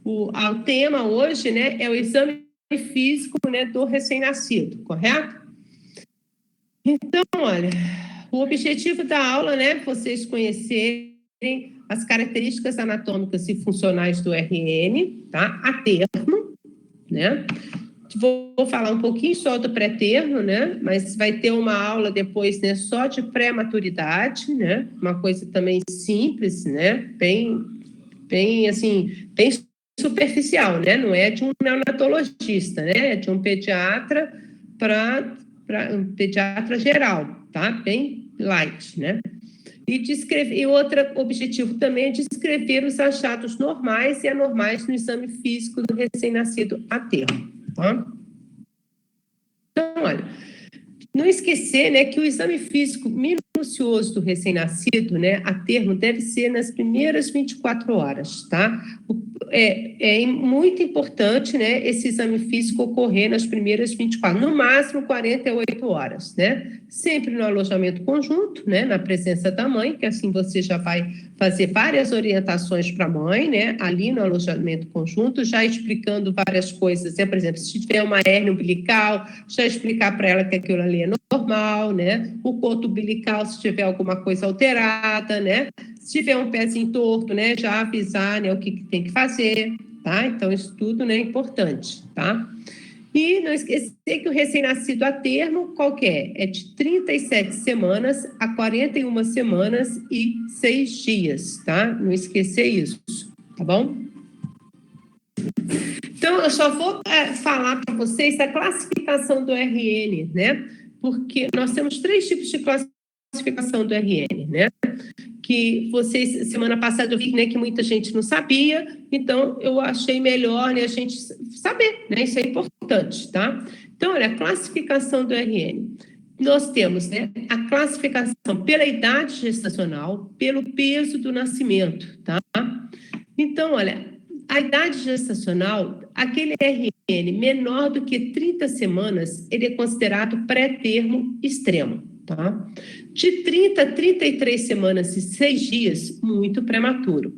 o tema hoje, né, é o exame físico, né, do recém-nascido, correto? Então, olha, o objetivo da aula, né, vocês conhecerem as características anatômicas e funcionais do RN, tá? A termo, né? Vou falar um pouquinho só do pré-termo, né? Mas vai ter uma aula depois, né, só de pré-maturidade, né? Uma coisa também simples, né? Bem assim, bem superficial, né? Não é de um neonatologista, né? É de um pediatra para um pediatra geral, tá? Bem light, né? E outro objetivo também é descrever os achados normais e anormais no exame físico do recém-nascido a termo, tá? Então, olha, não esquecer, né, que o exame físico minucioso do recém-nascido, né, a termo, deve ser nas primeiras 24 horas, tá? É muito importante, né, esse exame físico ocorrer nas primeiras 24, no máximo 48 horas, né? Sempre no alojamento conjunto, né, na presença da mãe, que assim você já vai fazer várias orientações para a mãe, né, ali no alojamento conjunto, já explicando várias coisas, né? Por exemplo, se tiver uma hérnia umbilical, já explicar para ela que aquilo ali é normal, né? O coto umbilical, se tiver alguma coisa alterada, né? Se tiver um pezinho torto, né, já avisar, né, o que tem que fazer, tá? Então, isso tudo, né, é importante, tá? E não esquecer que o recém-nascido a termo, qual que é? É de 37 semanas a 41 semanas e 6 dias, tá? Não esquecer isso, tá bom? Então, eu só vou falar para vocês da classificação do RN, né? Porque nós temos 3 tipos de classificação do RN, né? Que vocês, semana passada eu vi, né, que muita gente não sabia, então eu achei melhor, né, a gente saber, né, isso é importante, tá? Então, olha, a classificação do RN. Nós temos, né, a classificação pela idade gestacional, pelo peso do nascimento, tá? Então, olha, a idade gestacional, aquele RN menor do que 30 semanas, ele é considerado pré-termo extremo, tá? De 30 a 33 semanas e 6 dias, muito prematuro.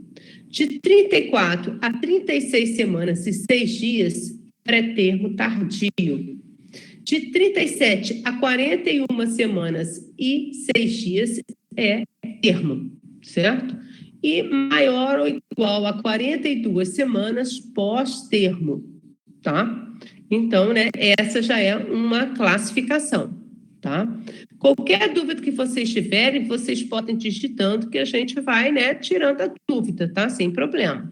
De 34 a 36 semanas e 6 dias, pré-termo tardio. De 37 a 41 semanas e 6 dias é termo, certo? E maior ou igual a 42 semanas pós-termo, tá? Então, né, essa já é uma classificação, tá? Qualquer dúvida que vocês tiverem, vocês podem digitando que a gente vai, né, tirando a dúvida, tá? Sem problema.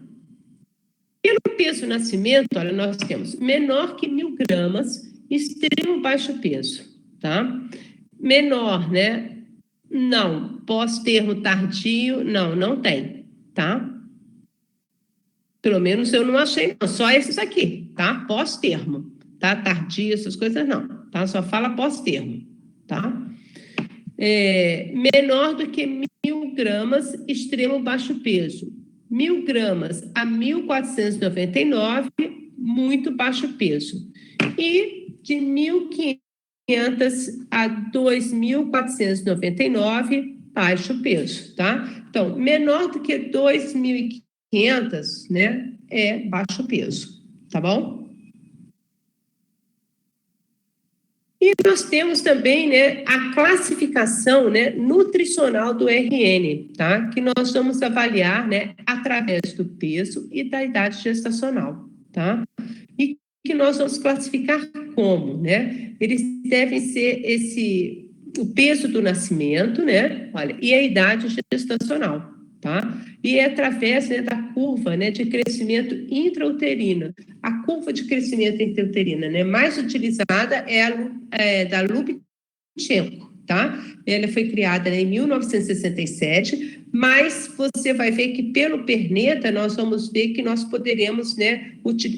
Pelo peso do nascimento, olha, nós temos menor que 1.000 gramas, extremo baixo peso, tá? Menor, né? Não. Pós-termo tardio, não tem, tá? Pelo menos eu não achei, não. Só esses aqui, tá? Pós-termo, tá? Tardio, essas coisas não, tá? Só fala pós-termo, tá? Menor do que 1.000 gramas, extremo baixo peso. 1.000 gramas a 1.499, muito baixo peso. E de 1.500 a 2.499, baixo peso, tá? Então, menor do que 2.500, né, é baixo peso, tá bom? E nós temos também, né, a classificação, né, nutricional do RN, tá? Que nós vamos avaliar, né, através do peso e da idade gestacional, tá? E que nós vamos classificar como, né? Eles devem ser o peso do nascimento, né? Olha, e a idade gestacional, tá? E é através, né, da curva, né, de crescimento intrauterino. A curva de crescimento intrauterina, né, mais utilizada é da Lubitschenko, tá? Ela foi criada, né, em 1967, mas você vai ver que pelo Perneta nós vamos ver que nós poderemos, né,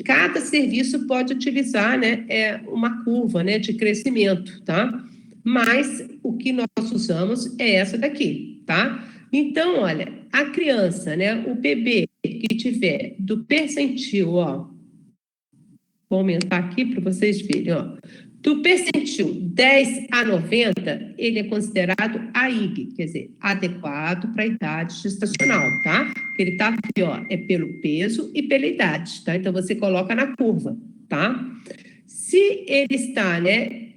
cada serviço pode utilizar, né, uma curva, né, de crescimento, tá? Mas o que nós usamos é essa daqui, tá? Então, olha, a criança, né, o bebê que tiver do percentil, ó, vou aumentar aqui para vocês verem, ó, Do percentil 10 a 90, ele é considerado AIG, quer dizer, adequado para a idade gestacional, tá? Ele está aqui, ó, é pelo peso e pela idade, tá? Então, você coloca na curva, tá? Se ele está, né,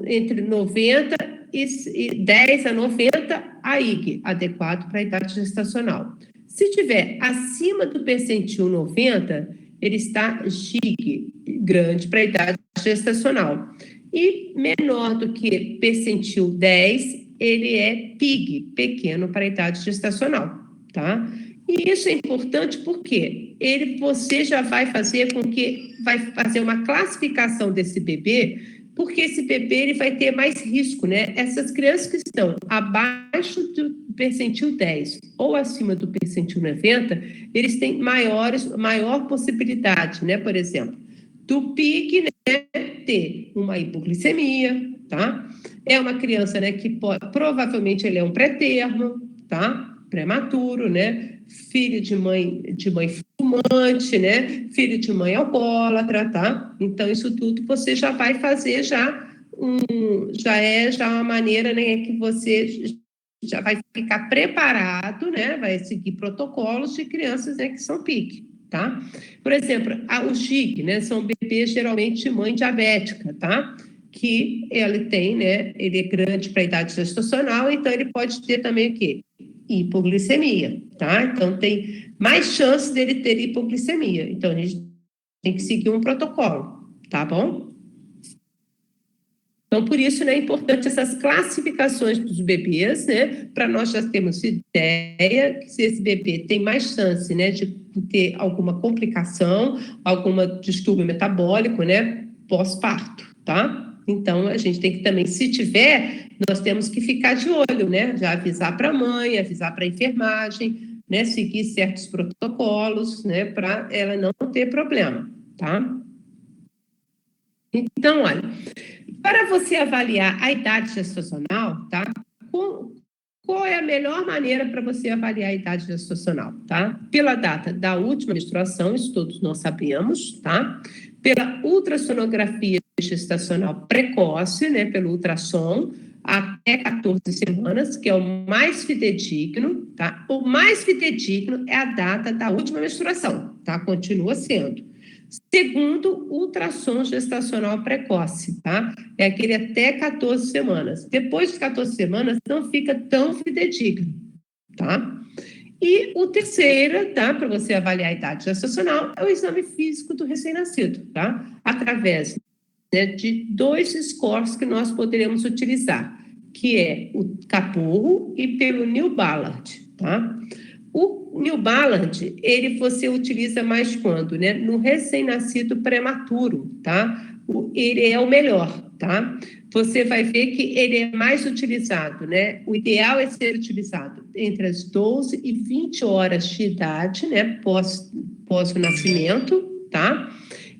entre 90 e 10 a 90, AIG, adequado para a idade gestacional. Se tiver acima do percentil 90, ele está GIG, grande para a idade gestacional. E menor do que percentil 10, ele é PIG, pequeno para a idade gestacional, tá? E isso é importante porque você já vai fazer uma classificação desse bebê, porque esse bebê ele vai ter mais risco, né? Essas crianças que estão abaixo do percentil 10 ou acima do percentil 90, eles têm maior possibilidade, né? Por exemplo, do PIG, né, ter uma hipoglicemia, tá? É uma criança, né, que provavelmente ele é um pré-termo, tá? Prematuro, né? Filho de mãe fumante, né? Filho de mãe alcoólatra, tá? Então, isso tudo você já vai fazer já uma maneira, né, que você já vai ficar preparado, né? Vai seguir protocolos de crianças, né, que são PIC, tá? Por exemplo, o GIG, né? São bebês geralmente de mãe diabética, tá? Que ele tem, né? Ele é grande para a idade gestacional, então ele pode ter também o quê? Hipoglicemia, tá? Então, tem mais chance dele ter hipoglicemia. Então, a gente tem que seguir um protocolo, tá bom? Então, por isso, né, é importante essas classificações dos bebês, né? Para nós já termos ideia que se esse bebê tem mais chance, né, de ter alguma complicação, algum distúrbio metabólico, né, pós-parto, tá? Então, a gente tem que também, se tiver, nós temos que ficar de olho, né? Já avisar para a mãe, avisar para a enfermagem, né? Seguir certos protocolos, né? Para ela não ter problema, tá? Então, olha, para você avaliar a idade gestacional, tá? Qual é a melhor maneira para você avaliar a idade gestacional, tá? Pela data da última menstruação, isso todos nós sabemos, tá? Pela ultrassonografia gestacional precoce, né? Pelo ultrassom, até 14 semanas, que é o mais fidedigno, tá? O mais fidedigno é a data da última menstruação, tá? Continua sendo. Segundo, ultrassom gestacional precoce, tá? É aquele até 14 semanas. Depois de 14 semanas, não fica tão fidedigno, tá? E o terceiro, tá? Para você avaliar a idade gestacional, é o exame físico do recém-nascido, tá? Através, né, de 2 scores que nós poderemos utilizar, que é o Capurro e pelo New Ballard, tá? O New Ballard, você utiliza mais quando, né? No recém-nascido prematuro, tá? Ele é o melhor, tá? Você vai ver que ele é mais utilizado, né? O ideal é ser utilizado entre as 12 e 20 horas de idade, né? Pós o nascimento, tá?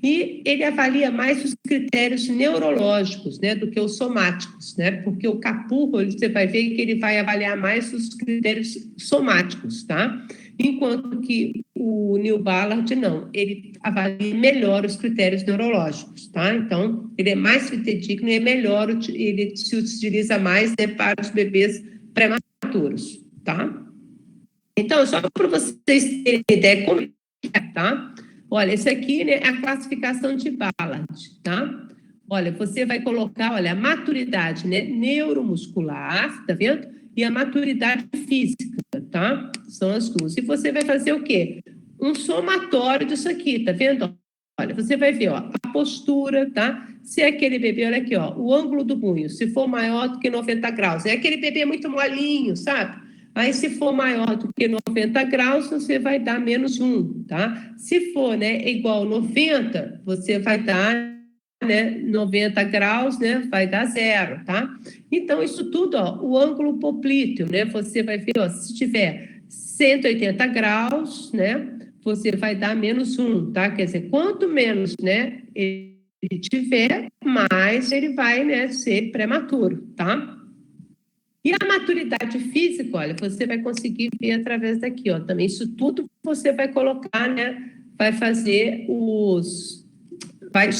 E ele avalia mais os critérios neurológicos, né, do que os somáticos, né? Porque o Capurro, você vai ver que ele vai avaliar mais os critérios somáticos, tá? Enquanto que o New Ballard, não, ele avalia melhor os critérios neurológicos, tá? Então, ele é mais fidedigno e é melhor, ele se utiliza mais, né, para os bebês prematuros, tá? Então, só para vocês terem ideia como é, tá? Olha, esse aqui, né, é a classificação de Ballard, tá? Olha, você vai colocar, olha, a maturidade, né, neuromuscular, tá vendo? E a maturidade física, tá? São as duas. E você vai fazer o quê? Um somatório disso aqui, tá vendo? Olha, você vai ver, ó, a postura, tá? Se é aquele bebê, olha aqui, ó, o ângulo do punho, se for maior do que 90 graus, é aquele bebê muito molinho, sabe? Aí, se for maior do que 90 graus, você vai dar menos 1, tá? Se for, né, igual 90, você vai dar, né, 90 graus, né, vai dar 0, tá? Então, isso tudo, ó, o ângulo poplíteo, né, você vai ver, ó, se tiver 180 graus, né, você vai dar menos 1, tá? Quer dizer, quanto menos, né, ele tiver, mais ele vai, né, ser prematuro, tá? E a maturidade física, olha, você vai conseguir ver através daqui, ó, também isso tudo você vai colocar, né, vai fazer vai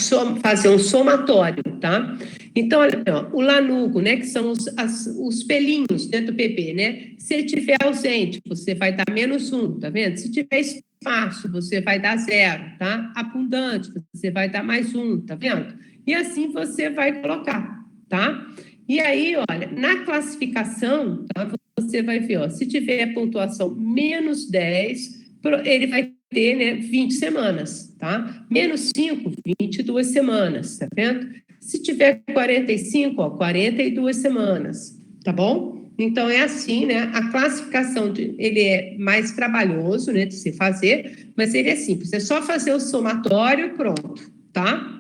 fazer um somatório, tá? Então, olha, ó, o lanugo, né, que são os pelinhos dentro do bebê, né? Se ele estiver ausente, você vai dar -1, tá vendo? Se tiver espaço, você vai dar 0, tá? Abundante, você vai dar +1, tá vendo? E assim você vai colocar, tá? E aí, olha, na classificação, tá? Você vai ver, ó, se tiver pontuação -10, ele vai ter, né, 20 semanas, tá? -5, 22 semanas, tá vendo? Se tiver 45, ó, 42 semanas, tá bom? Então, é assim, né? A classificação, ele é mais trabalhoso, né, de se fazer, mas ele é simples. É só fazer o somatório e pronto, tá?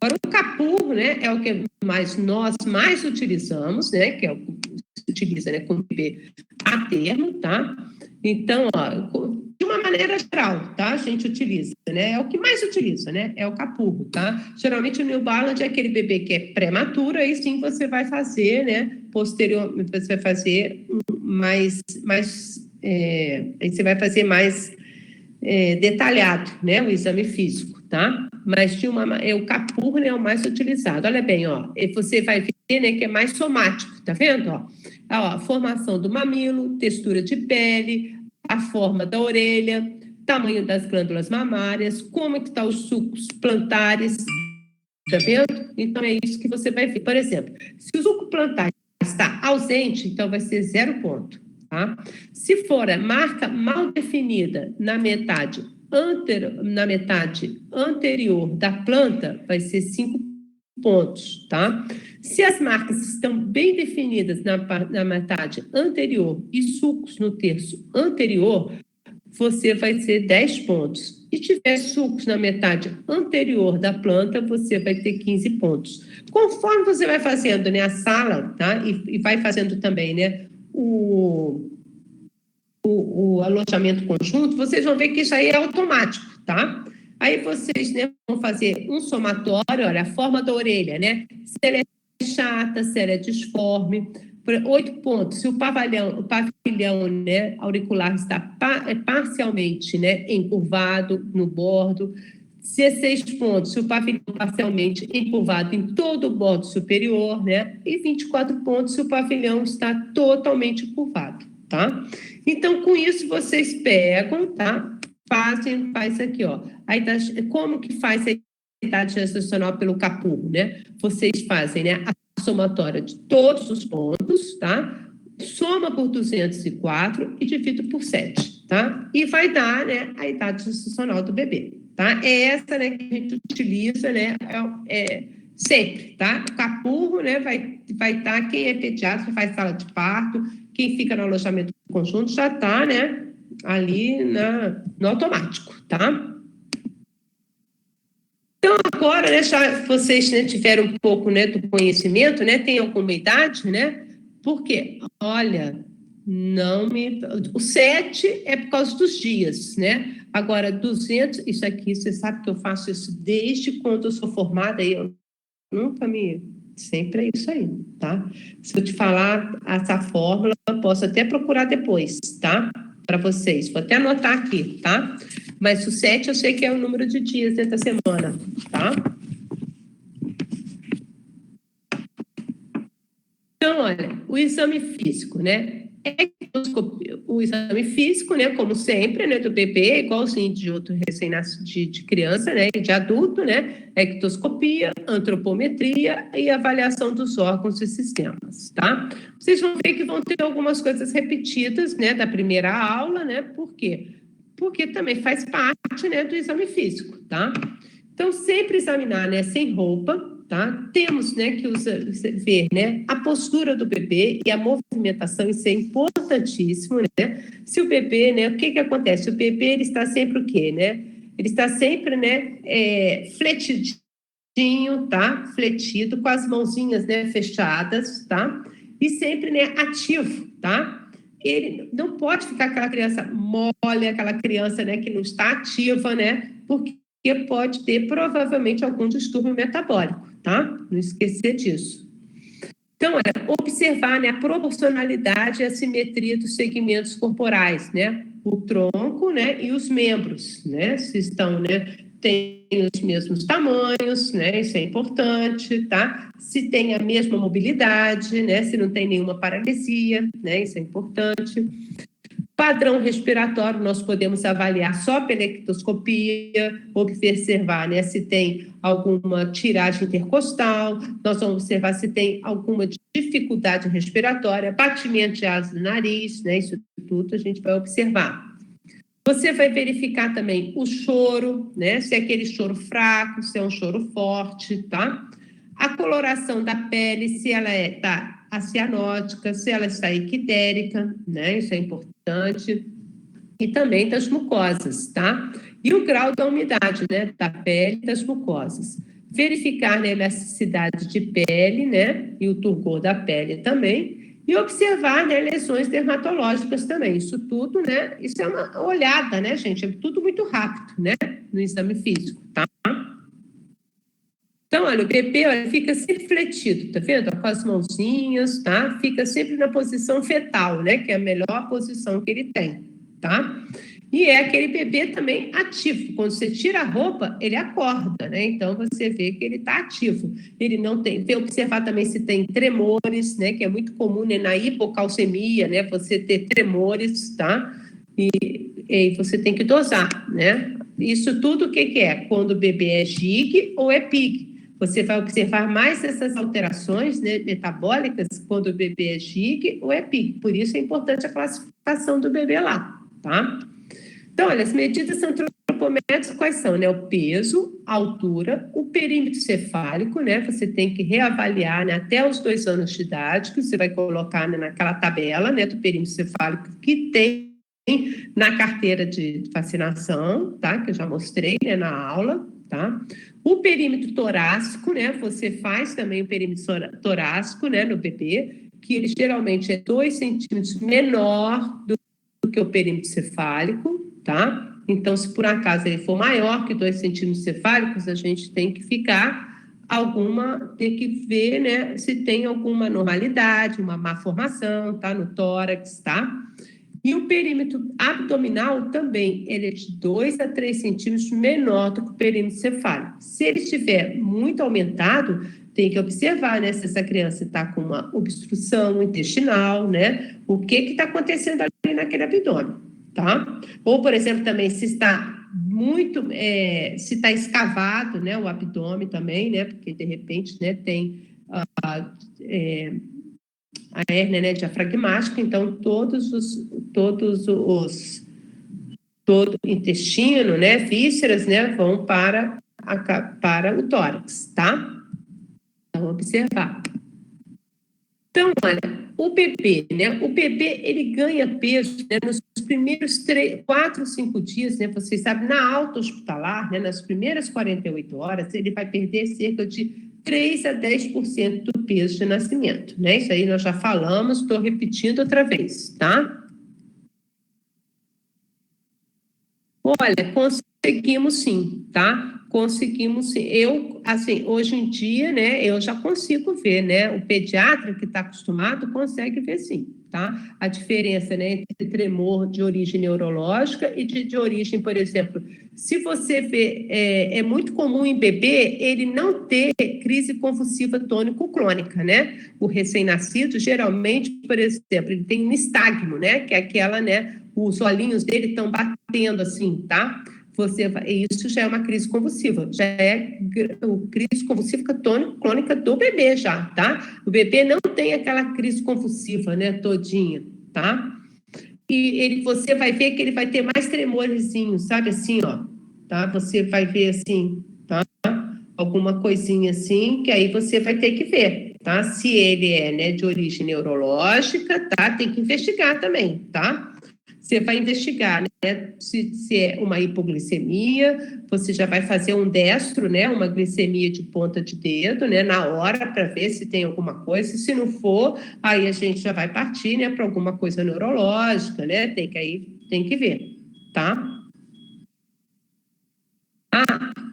Agora, o capurro, né, é o que nós mais utilizamos, né, que é o que se utiliza, né, com o bebê a termo, tá? Então, ó, de uma maneira geral, tá? A gente utiliza, né? É o que mais utiliza, né? É o capurro, tá? Geralmente o New Balance é aquele bebê que é prematuro, aí sim você vai fazer, né? Posteriormente, você vai fazer aí você vai fazer mais detalhado, né? O exame físico, tá? Mas o capurro, né, é o mais utilizado. Olha bem, ó, você vai ver, né, que é mais somático, tá vendo? Ó, a formação do mamilo, textura de pele, a forma da orelha, tamanho das glândulas mamárias, como é que tá os sucos plantares, tá vendo? Então é isso que você vai ver. Por exemplo, se o suco plantar está ausente, então vai ser 0 ponto, tá? Se for a marca mal definida na metade anterior da planta, vai ser 5 pontos, tá? Se as marcas estão bem definidas na metade anterior e sucos no terço anterior, você vai ser 10 pontos. Se tiver sucos na metade anterior da planta, você vai ter 15 pontos. Conforme você vai fazendo, né, a sala, tá? E vai fazendo também, né, o alojamento conjunto, vocês vão ver que isso aí é automático, tá? Aí vocês, né, vão fazer um somatório, olha, a forma da orelha, né? Se ela é chata, se ela é disforme. 8 pontos, se o pavilhão, né, auricular está parcialmente, né, encurvado no bordo. 16 pontos, se o pavilhão parcialmente encurvado em todo o bordo superior, né? E 24 pontos, se o pavilhão está totalmente curvado, tá? Então, com isso, vocês pegam, tá? Faz aqui, ó. Aí, como que faz a idade gestacional pelo capurro, né? Vocês fazem, né, a somatória de todos os pontos, tá? Soma por 204 e divide por 7, tá? E vai dar, né, a idade gestacional do bebê, tá? É essa, né, que a gente utiliza, né, sempre, tá? O capurro, né, vai estar, quem é pediatra faz sala de parto, quem fica no alojamento conjunto já está, né, ali no automático, tá? Então, agora, né, já vocês, né, tiveram um pouco, né, do conhecimento, né, tem alguma idade, né? Por quê? Olha, o 7 é por causa dos dias, né? Agora, 200, isso aqui, você sabe que eu faço isso desde quando eu sou formada, e eu nunca sempre é isso aí, tá? Se eu te falar essa fórmula, eu posso até procurar depois, tá? Para vocês, vou até anotar aqui, tá? Mas o 7 eu sei que é o número de dias dentro da semana, tá? Então, olha, o exame físico, né? O exame físico, né? Como sempre, né? Do bebê, igualzinho de outro recém-nascido, de criança, né? De adulto, né? Ectoscopia, antropometria e avaliação dos órgãos e sistemas, tá? Vocês vão ver que vão ter algumas coisas repetidas, né? Da primeira aula, né? Por quê? Porque também faz parte, né? Do exame físico, tá? Então, sempre examinar, né? Sem roupa, tá? Temos, né, que ver, né, a postura do bebê e a movimentação, isso é importantíssimo, né? Se o bebê, né, o que acontece? O bebê, ele está sempre o quê, né? Ele está sempre, né, fletidinho, tá? Fletido, com as mãozinhas, né, fechadas, tá? E sempre, né, ativo, tá? Ele não pode ficar aquela criança mole, aquela criança, né, que não está ativa, né? Porque pode ter provavelmente algum distúrbio metabólico, tá? Não esquecer disso. Então, observar, né, a proporcionalidade e a simetria dos segmentos corporais, né? o tronco, né, e os membros, né, se estão, né, têm os mesmos tamanhos, né, isso é importante, tá? Se tem a mesma mobilidade, né, se não tem nenhuma paralisia, né, isso é importante. Padrão respiratório, nós podemos avaliar só pela ectoscopia, observar, né, se tem alguma tiragem intercostal, nós vamos observar se tem alguma dificuldade respiratória, batimento de asas no nariz, né, isso tudo a gente vai observar. Você vai verificar também o choro, né, se é aquele choro fraco, se é um choro forte, tá? A coloração da pele, se ela está acianótica, se ela está equidérica, né, isso é importante, e também das mucosas, tá? E o grau da umidade, né, da pele e das mucosas. Verificar, né, a elasticidade de pele, né, e o turgor da pele também, e observar, né, lesões dermatológicas também. Isso tudo, né, isso é uma olhada, né, gente, é tudo muito rápido, né, no exame físico, tá? Então, olha, o bebê, olha, fica sempre fletido, tá vendo? Com as mãozinhas, tá? Fica sempre na posição fetal, né? Que é a melhor posição que ele tem, tá? E é aquele bebê também ativo. Quando você tira a roupa, ele acorda, né? Então, você vê que ele está ativo. Ele não tem... Tem que observar também se tem tremores, né? Que é muito comum, né? Na hipocalcemia, né? Você ter tremores, tá? E você tem que dosar, né? Isso tudo o que é? Quando o bebê é GIG ou é PIG. Você vai observar mais essas alterações, né, metabólicas quando o bebê é GIG ou é PIG. Por isso é importante a classificação do bebê lá, tá? Então, olha, as medidas antropométricas quais são, né? O peso, a altura, o perímetro cefálico, né? Você tem que reavaliar, né, até os 2 anos de idade, que você vai colocar, né, naquela tabela, né, do perímetro cefálico que tem na carteira de vacinação, tá? Que eu já mostrei, né, na aula, tá? O perímetro torácico, né? Você faz também o perímetro torácico, né, no bebê, que ele geralmente é 2 centímetros menor do que o perímetro cefálico, tá? Então, se por acaso ele for maior que 2 centímetros cefálicos, a gente tem que tem que ver, né, se tem alguma anormalidade, uma má formação, tá? No tórax, tá? E o perímetro abdominal também, ele é de 2 a 3 centímetros menor do que o perímetro cefálico. Se ele estiver muito aumentado, tem que observar, né, se essa criança está com uma obstrução intestinal, né? O que está acontecendo ali naquele abdômen, tá? Ou, por exemplo, também se está muito, se está escavado, né, o abdômen também, né? Porque, de repente, né, tem a hérnia, né, diafragmática, então todo o intestino, né, vísceras, né, vão para o tórax, tá? Então, observar. Então, olha, o bebê, ele ganha peso, né, nos primeiros 4, 5 dias, né, vocês sabem, na alta hospitalar, né, nas primeiras 48 horas, ele vai perder cerca de 3 a 10% do peso de nascimento, né? Isso aí nós já falamos, estou repetindo outra vez, tá? Olha, conseguimos sim, tá? Conseguimos sim. Eu, assim, hoje em dia, né, eu já consigo ver, né? O pediatra que está acostumado consegue ver sim, tá? A diferença, né, entre tremor de origem neurológica e de origem, por exemplo, se você vê, é muito comum em bebê ele não ter crise convulsiva tônico-clônica, né? O recém-nascido, geralmente, por exemplo, ele tem nistagmo, né? Que é aquela, né? Os olhinhos dele estão batendo assim, tá? Isso já é uma crise convulsiva, já é crise convulsiva tônico-clônica do bebê já, tá? O bebê não tem aquela crise convulsiva, né, todinha, tá? E você vai ver que ele vai ter mais tremorzinhos, sabe assim, ó, tá? Você vai ver assim, tá? Alguma coisinha assim, que aí você vai ter que ver, tá? Se ele é, né, de origem neurológica, tá? Tem que investigar também, tá? Você vai investigar, né, se é uma hipoglicemia, você já vai fazer um destro, né, uma glicemia de ponta de dedo, né, na hora para ver se tem alguma coisa. Se não for, aí a gente já vai partir, né, para alguma coisa neurológica, né, tem que ver, tá?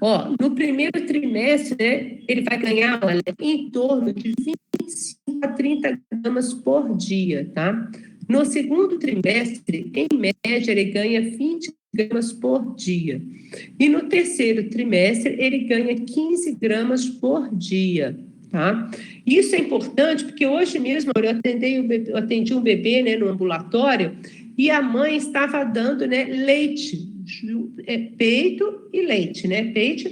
Ó, no primeiro trimestre, né, ele vai ganhar, olha, em torno de 25 a 30 gramas por dia, tá? No segundo trimestre, em média, ele ganha 20 gramas por dia. E no terceiro trimestre, ele ganha 15 gramas por dia, tá? Isso é importante porque hoje mesmo eu atendi um bebê, né, no ambulatório, e a mãe estava dando, né, leite, peito e leite, né? Peito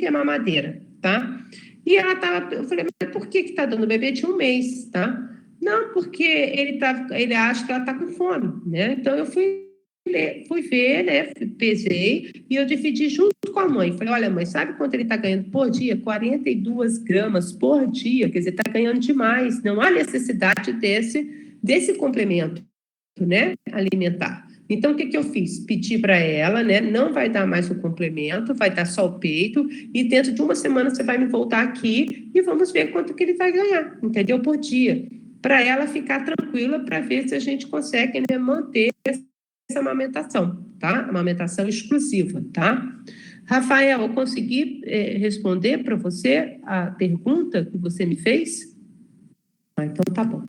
e a mamadeira, tá? E eu falei, mas por que está dando? O bebê tinha 1 mês, tá? Não, porque ele acha que ela está com fome, né? Então eu fui ver, né? Pesei e eu dividi junto com a mãe. Falei, olha, mãe, sabe quanto ele está ganhando por dia? 42 gramas por dia, quer dizer, está ganhando demais. Não há necessidade desse complemento, né? Alimentar. Então, o que eu fiz? Pedi para ela, né? Não vai dar mais o complemento, vai dar só o peito, e dentro de 1 semana você vai me voltar aqui e vamos ver quanto que ele vai ganhar, entendeu? Por dia. Para ela ficar tranquila, para ver se a gente consegue, né, manter essa amamentação, tá? Amamentação exclusiva, tá? Rafael, eu consegui responder para você a pergunta que você me fez? Então tá bom.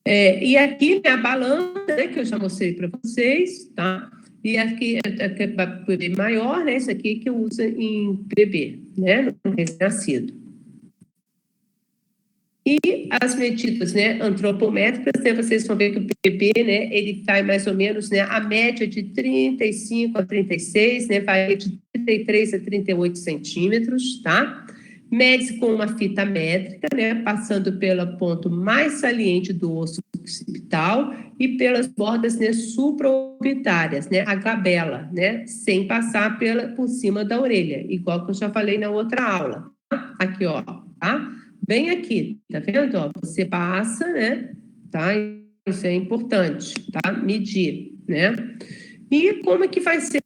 E aqui, né, a balança, né, que eu já mostrei para vocês, tá? E aqui é para bebê maior, né? Isso aqui que eu uso em bebê, né? No recém-nascido. E as medidas, né, antropométricas, né, vocês vão ver que o bebê, né, ele está mais ou menos, né, a média de 35 a 36, né, vai de 33 a 38 centímetros, tá? Mede com uma fita métrica, né, passando pelo ponto mais saliente do osso occipital e pelas bordas, né, supraorbitárias, né, a glabela, né, sem passar por cima da orelha, igual que eu já falei na outra aula. Aqui, ó, tá? Bem aqui, tá vendo? Ó, você passa, né? Tá? Isso é importante, tá? Medir, né? E como é que vai ser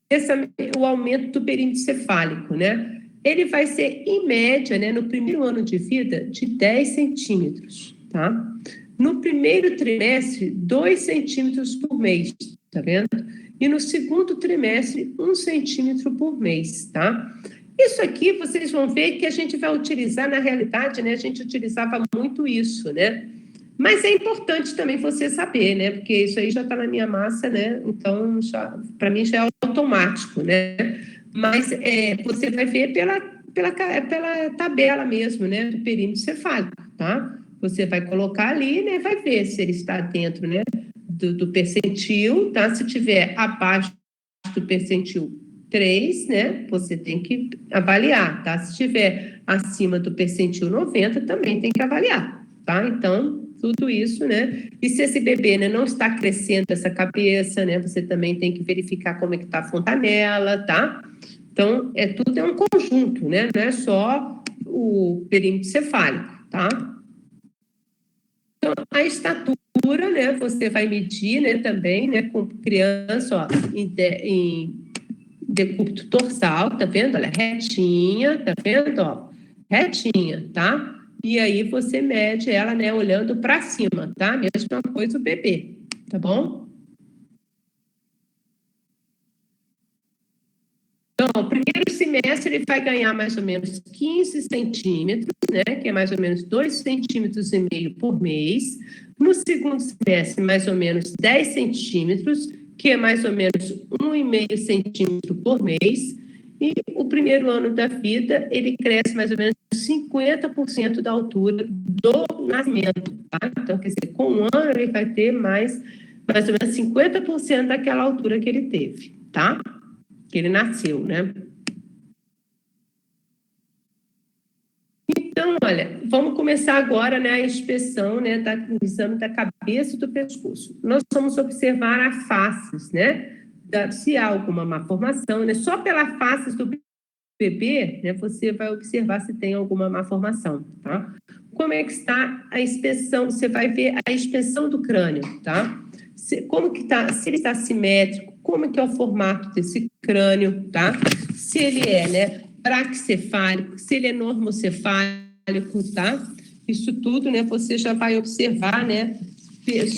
o aumento do perímetro cefálico, né? Ele vai ser, em média, né, no primeiro ano de vida, de 10 centímetros, tá? No primeiro trimestre, 2 centímetros por mês, tá vendo? E no segundo trimestre, 1 centímetro por mês, tá? Isso aqui, vocês vão ver que a gente vai utilizar, na realidade, né? A gente utilizava muito isso, né? Mas é importante também você saber, né? Porque isso aí já está na minha massa, né? Então, para mim, já é automático, né? Mas você vai ver pela tabela mesmo, né? Do perímetro cefálico, tá? Você vai colocar ali, né? Vai ver se ele está dentro, né? Do percentil, tá? Se tiver abaixo do percentil 3, né? Você tem que avaliar, tá? Se estiver acima do percentil 90, também tem que avaliar, tá? Então, tudo isso, né? E se esse bebê, né, não está crescendo essa cabeça, né? Você também tem que verificar como é que está a fontanela, tá? Então, tudo é um conjunto, né? Não é só o perímetro cefálico, tá? Então, a estatura, né? Você vai medir, né? Também, né? Com criança, ó, em decúbito dorsal, tá vendo? Olha, retinha, tá vendo? Ó, retinha, tá? E aí você mede ela, né, olhando para cima, tá? Mesma coisa o bebê, tá bom? Então, o primeiro semestre ele vai ganhar mais ou menos 15 centímetros, né? Que é mais ou menos 2,5 centímetros por mês. No segundo semestre, mais ou menos 10 centímetros, que é mais ou menos 1,5 centímetro por mês. E o primeiro ano da vida, ele cresce mais ou menos 50% da altura do nascimento, tá? Então, quer dizer, com 1 ano, ele vai ter mais ou menos 50% daquela altura que ele teve, tá? Que ele nasceu, né? Então, olha, vamos começar agora, né, a inspeção, né, do exame da cabeça e do pescoço. Nós vamos observar as faces, né, se há alguma malformação, né, só pela face do bebê, né, você vai observar se tem alguma malformação, tá? Como é que está a inspeção? Você vai ver a inspeção do crânio, tá? Como que tá, se ele está simétrico, como que é o formato desse crânio, tá? Se ele é, né, braquicefálico, se ele é normocefálico, tá? Isso tudo, né, você já vai observar, né,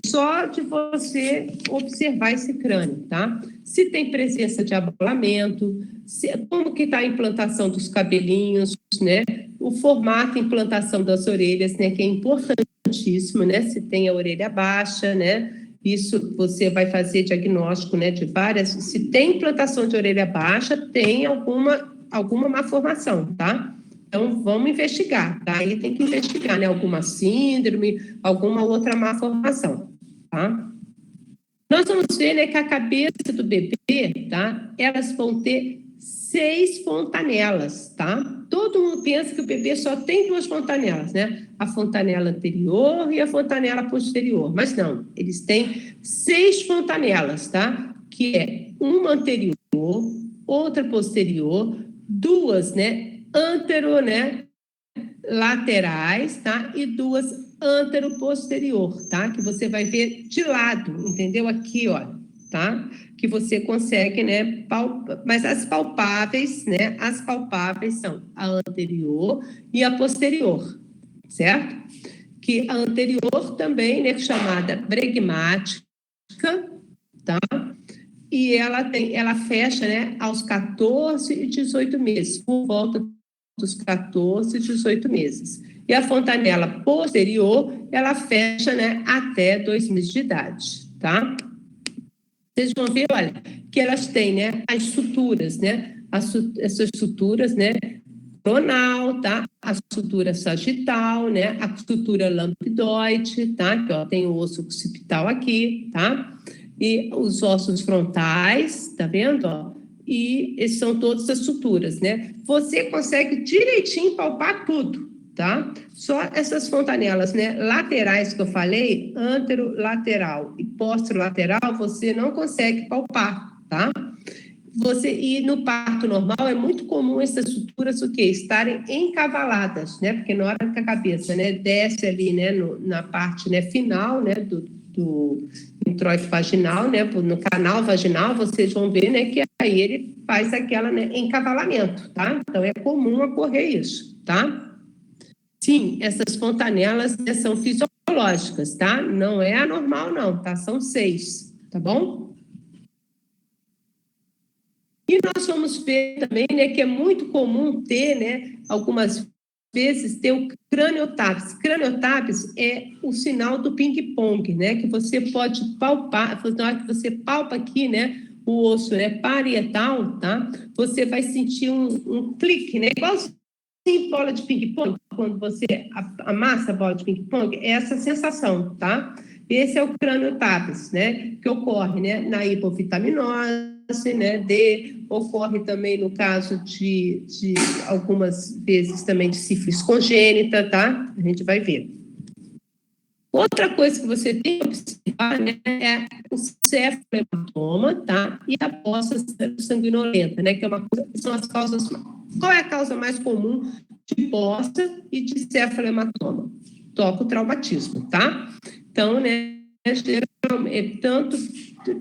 só de você observar esse crânio, tá? Se tem presença de abolamento, como que está a implantação dos cabelinhos, né? O formato e implantação das orelhas, né, que é importante importantíssimo, né? Se tem a orelha baixa, né? Isso você vai fazer diagnóstico, né, de várias. Se tem implantação de orelha baixa, tem alguma malformação, tá? Então, vamos investigar, tá? Aí tem que investigar, né? Alguma síndrome, alguma outra malformação, tá? Nós vamos ver, né, que a cabeça do bebê, tá? Elas vão ter 6 fontanelas, tá? Todo mundo pensa que o bebê só tem 2 fontanelas, né? A fontanela anterior e a fontanela posterior. Mas não, eles têm 6 fontanelas, tá? Que é uma anterior, outra posterior, 2, né? Né? Laterais, tá? E 2 antero-posterior, tá? Que você vai ver de lado, entendeu? Aqui, ó, tá? Que você consegue, né? Mas as palpáveis, né? As palpáveis são a anterior e a posterior, certo? Que a anterior também, né? Chamada bregmática, tá? E ela fecha, né? Aos 14 e 18 meses, por volta dos 14 e 18 meses. E a fontanela posterior, ela fecha, né, até 2 meses de idade, tá? Vocês vão ver, olha, que elas têm, né, as suturas, né? Essas suturas, né? Coronal, tá? A sutura sagital, né? A sutura lampidoide, tá? Que, ó, tem o osso occipital aqui, tá? E os ossos frontais, tá vendo, ó? E esses são todas as suturas, né? Você consegue direitinho palpar tudo, tá? Só essas fontanelas, né, laterais que eu falei, anterolateral e posterolateral, você não consegue palpar, tá? E no parto normal é muito comum essas suturas o quê? Estarem encavaladas, né? Porque na hora que a cabeça, né, desce ali, né, na parte, né, final, né, do introito vaginal, né, no canal vaginal, vocês vão ver, né, que aí ele faz aquela, né, encavalamento, tá? Então é comum ocorrer isso, tá? Sim, essas fontanelas, né, são fisiológicas, tá? Não é anormal não, tá? São 6, tá bom? E nós vamos ver também, né, que é muito comum ter, né, algumas vezes ter o craniotápse. Craniotápse é o sinal do ping-pong, né, que você pode palpar, na hora que você palpa aqui, né, o osso, né, parietal, tá? Você vai sentir um clique, né, igual bola de ping-pong, quando você amassa a bola de ping-pong, é essa sensação, tá? Esse é o craniotápse, né, que ocorre, né, na hipovitaminose, né, ocorre também no caso de algumas vezes também de sífilis congênita, tá? A gente vai ver. Outra coisa que você tem que observar, né, é o cefalematoma, tá? E a bossa sanguinolenta, né, que é uma coisa, são as causas. Qual é a causa mais comum de bossa e de cefalematoma? Tocotraumatismo, tá? Então, né, geralmente,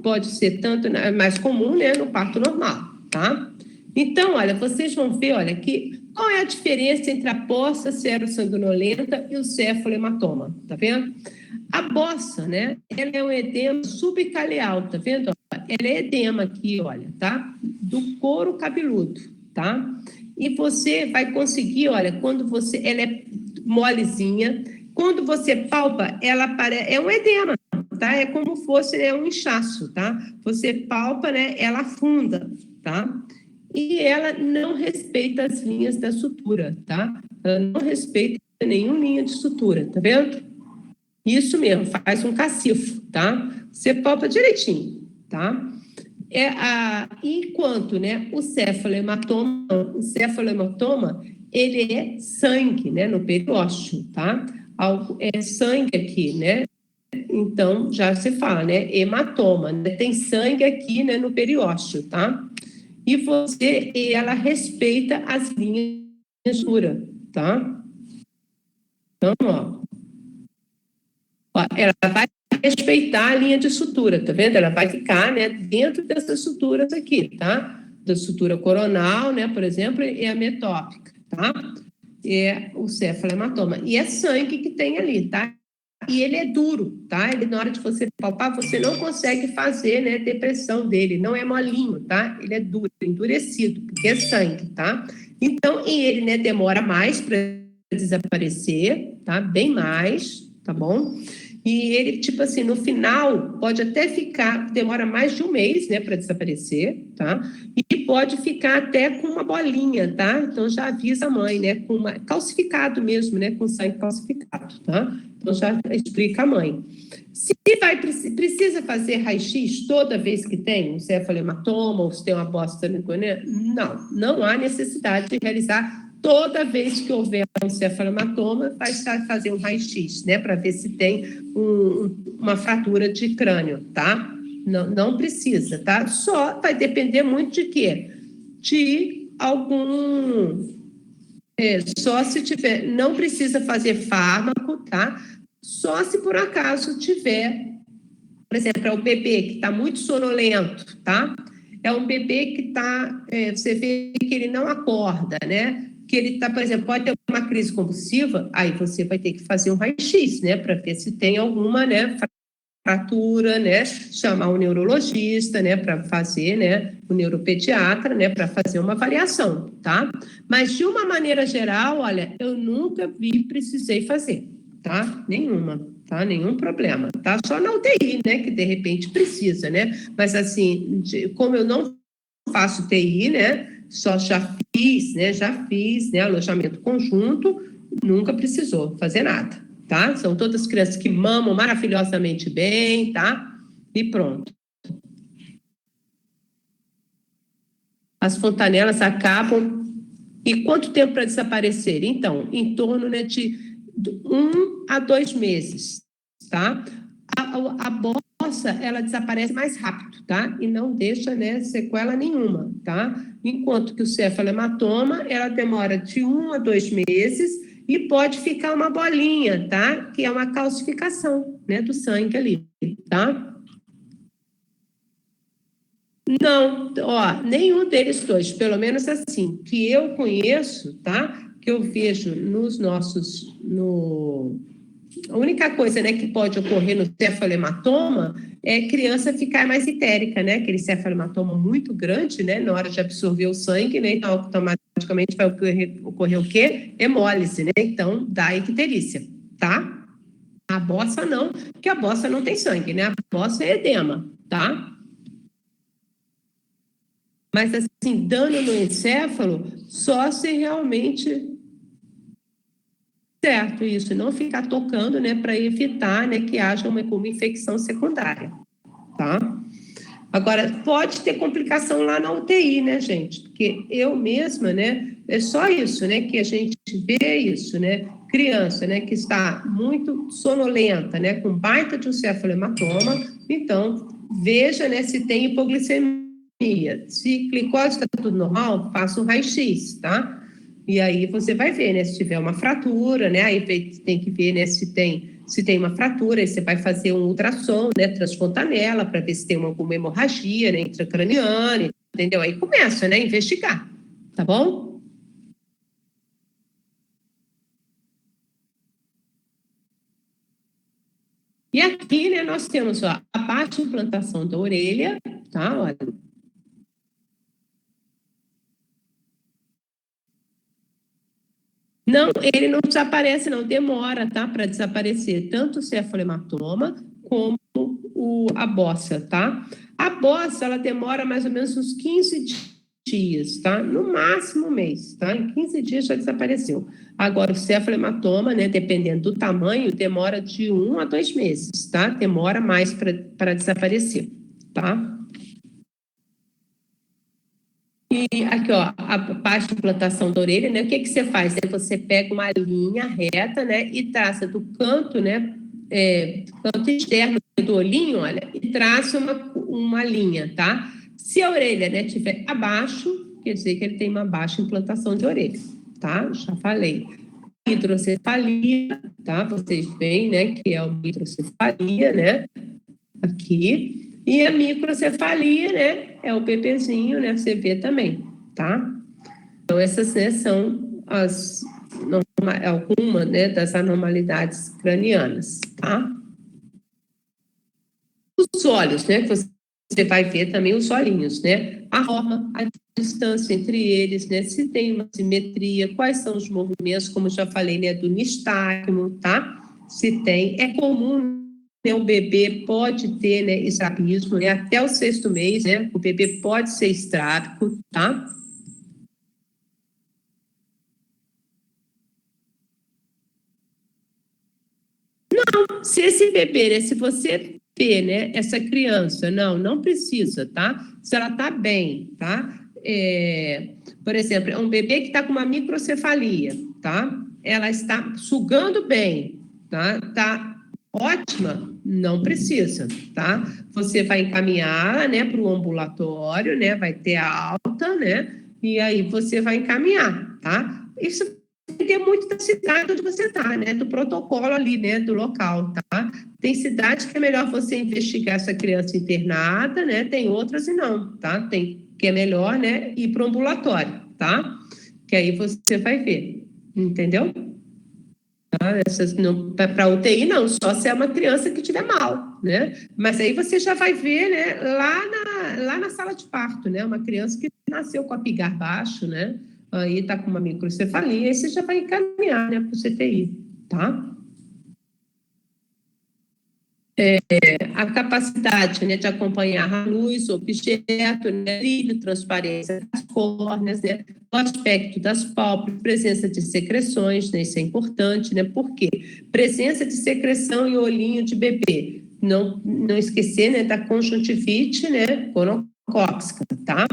pode ser tanto mais comum, né, no parto normal, tá? Então, olha, vocês vão ver, olha, que qual é a diferença entre a bossa serossanguinolenta e o cefalematoma, tá vendo? A bossa, né, ela é um edema subcaleal, tá vendo? Ela é edema aqui, olha, tá? Do couro cabeludo, tá? E você vai conseguir, olha, ela é molezinha, quando você palpa, ela é um edema, tá? É como fosse, né, um inchaço, tá? Você palpa, né, ela afunda, tá? E ela não respeita as linhas da sutura, tá? Ela não respeita nenhuma linha de sutura, tá vendo? Isso mesmo, faz um cacifo, tá? Você palpa direitinho, tá? Enquanto, né, o cefalematoma, ele é sangue, né, no periósteo, tá? É sangue aqui, né? Então, já se fala, né, hematoma, né? Tem sangue aqui, né, no periósteo, tá? E ela respeita as linhas de sutura, tá? Então, ó, ela vai respeitar a linha de sutura, tá vendo? Ela vai ficar, né, dentro dessas suturas aqui, tá? Da sutura coronal, né, por exemplo, e a metópica, tá? É o cefalematoma. E é sangue que tem ali, tá? E ele é duro, tá? Ele, na hora de você palpar, você não consegue fazer, né, depressão dele, não é molinho, tá? Ele é duro, endurecido, porque é sangue, tá? Então, e ele, né, demora mais para desaparecer, tá? Bem mais, tá bom? E ele, tipo assim, no final, pode até ficar, demora mais de um mês, né, para desaparecer, tá? E pode ficar até com uma bolinha, tá? Então, já avisa a mãe, né, com calcificado mesmo, né, com sangue calcificado, tá? Então, já explica a mãe. Se precisa fazer raio-x toda vez que tem um cefalematoma ou se tem uma bosta no coronel, não há necessidade de realizar toda vez que houver um cefalematoma, vai fazer um raio-x, né, para ver se tem uma fratura de crânio, tá? Não precisa, tá? Só vai depender muito de quê? De algum... só se tiver... Não precisa fazer fármaco, tá? Só se por acaso tiver... Por exemplo, é o bebê que está muito sonolento, tá? É um bebê que está... você vê que ele não acorda, né? Que ele está, por exemplo, pode ter uma crise convulsiva, aí você vai ter que fazer um raio-x, né? Para ver se tem alguma, né, fratura, né? Chamar o neurologista, né? Para fazer, né? O neuropediatra, né? Para fazer uma avaliação, tá? Mas, de uma maneira geral, olha, eu nunca precisei fazer, tá? Nenhuma, tá? Nenhum problema, tá? Só na UTI, né? Que, de repente, precisa, né? Mas, assim, como eu não faço TI, né? Já fiz, né? Alojamento conjunto, nunca precisou fazer nada, tá? São todas crianças que mamam maravilhosamente bem, tá? E pronto. As fontanelas acabam. E quanto tempo para desaparecer? Então, em torno, né, de 1 a 2 meses, tá? A bossa, ela desaparece mais rápido, tá? E não deixa, né, sequela nenhuma, tá? Enquanto que o cefalematoma, ela demora de 1 a 2 meses e pode ficar uma bolinha, tá? Que é uma calcificação, né, do sangue ali, tá? Não, ó, nenhum deles dois, pelo menos assim, que eu conheço, tá? Que eu vejo nos nossos, a única coisa, né, que pode ocorrer no cefalematoma é criança ficar mais histérica, né? Aquele cefalematoma muito grande, né? Na hora de absorver o sangue, né? Então, automaticamente vai ocorrer o quê? Hemólise, né? Então, dá icterícia, tá? A bossa não, porque a bossa não tem sangue, né? A bossa é edema, tá? Mas, assim, dano no encéfalo, só se realmente... Certo, isso. Não ficar tocando, né, para evitar, né, que haja uma infecção secundária, tá? Agora, pode ter complicação lá na UTI, né, gente? Porque eu mesma, né, é só isso, né, que a gente vê isso, né? Criança, né, que está muito sonolenta, né, com baita de um cefalematoma, então, veja, né, se tem hipoglicemia. Se glicose está tudo normal, faça um raio-x, tá? E aí você vai ver, né, se tiver uma fratura, né, aí tem que ver, né, se tem uma fratura, aí você vai fazer um ultrassom, né, transfontanela, para ver se tem alguma hemorragia, né, intracraniana, entendeu? Aí começa, né, a investigar, tá bom? E aqui, né, nós temos, ó, a parte de implantação da orelha, tá, olha. Não, ele não desaparece, não, demora, tá, para desaparecer, tanto o cefalematoma como a bossa, tá? A bossa, ela demora mais ou menos uns 15 dias, tá? No máximo um mês, tá? Em 15 dias já desapareceu. Agora, o cefalematoma, né, dependendo do tamanho, demora de 1 a 2 meses, tá? Demora mais para desaparecer, tá? E aqui, ó, a parte de implantação da orelha, né? O que você faz? Você pega uma linha reta, né? E traça do canto, né? Do canto externo do olhinho, olha, e traça uma linha, tá? Se a orelha, né, tiver abaixo, quer dizer que ele tem uma baixa implantação de orelha, tá? Já falei. Hidrocefalia, tá? Vocês veem, né, que é uma hidrocefalia, né? Aqui. E a microcefalia, né, é o bebezinho, né, você vê também, tá? Então, essas, né, são algumas, né, das anormalidades cranianas, tá? Os olhos, né, que você vai ver também os olhinhos, né? A forma, a distância entre eles, né? Se tem uma simetria, quais são os movimentos, como eu já falei, né, do nistagmo, tá? se tem. É comum, né, o bebê pode ter, né, estrabismo, né, até o 6º mês, né, o bebê pode ser estrábico, tá? Se esse bebê, né, se você vê, né, essa criança, não precisa, tá? Se ela tá bem, tá? Por exemplo, é um bebê que está com uma microcefalia, tá? Ela está sugando bem, tá? Tá ótima, não precisa, tá? Você vai encaminhar, né, para o ambulatório, né? Vai ter a alta, né? E aí você vai encaminhar, tá? Isso tem muito da cidade onde você está, né? Do protocolo ali, né? Do local, tá? Tem cidade que é melhor você investigar essa criança internada, né? Tem outras e não, tá? Tem que é melhor, né? Ir para o ambulatório, tá? Que aí você vai ver, entendeu? Essas não para UTI não, só se é uma criança que estiver mal, né? Mas aí você já vai ver, né? Lá na sala de parto, né? Uma criança que nasceu com a pigar baixo, né? Aí está com uma microcefalia, aí você já vai encaminhar, né, para o CTI, tá? A capacidade, né, de acompanhar a luz, o objeto, né, brilho, transparência das córneas, né, o aspecto das pálpebras, presença de secreções, né, isso é importante, né, por quê? Presença de secreção em olhinho de bebê, não esquecer, né, da conjuntivite, né, corocóxica, tá?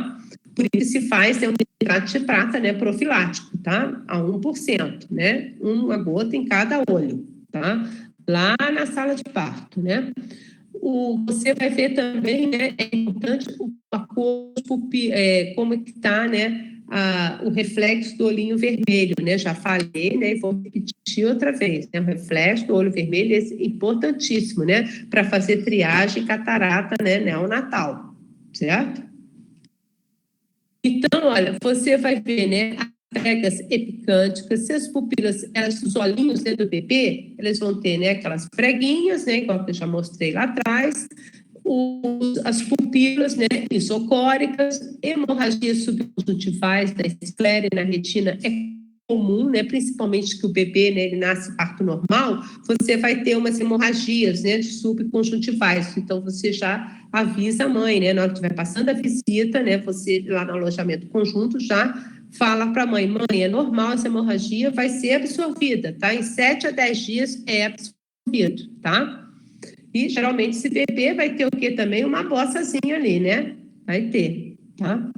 Por isso se faz, né, um nitrato de prata, né, profilático, tá? A 1%, né, uma gota em cada olho, tá? Lá na sala de parto, né? Você vai ver também, né, é importante a cor, como é que está, né, o reflexo do olhinho vermelho, né? Já falei, né, e vou repetir outra vez, né? O reflexo do olho vermelho é importantíssimo, né, para fazer triagem catarata, né, neonatal, certo? Então, olha, você vai ver, né, as pregas epicânticas, se as pupilas, os olhinhos, né, do bebê, eles vão ter, né, aquelas preguinhas, né, igual que eu já mostrei lá atrás, as pupilas, né, isocóricas, hemorragias subconjuntivais da esclera e na retina é comum, né, principalmente que o bebê, né, ele nasce parto normal, você vai ter umas hemorragias, né, de subconjuntivais, então você já avisa a mãe, né, na hora que estiver passando a visita, né, você lá no alojamento conjunto já fala para a mãe, é normal essa hemorragia, vai ser absorvida, tá, em 7 a 10 dias é absorvido, tá? E geralmente esse bebê vai ter o quê também? Uma bossazinha ali, né? Vai ter, tá?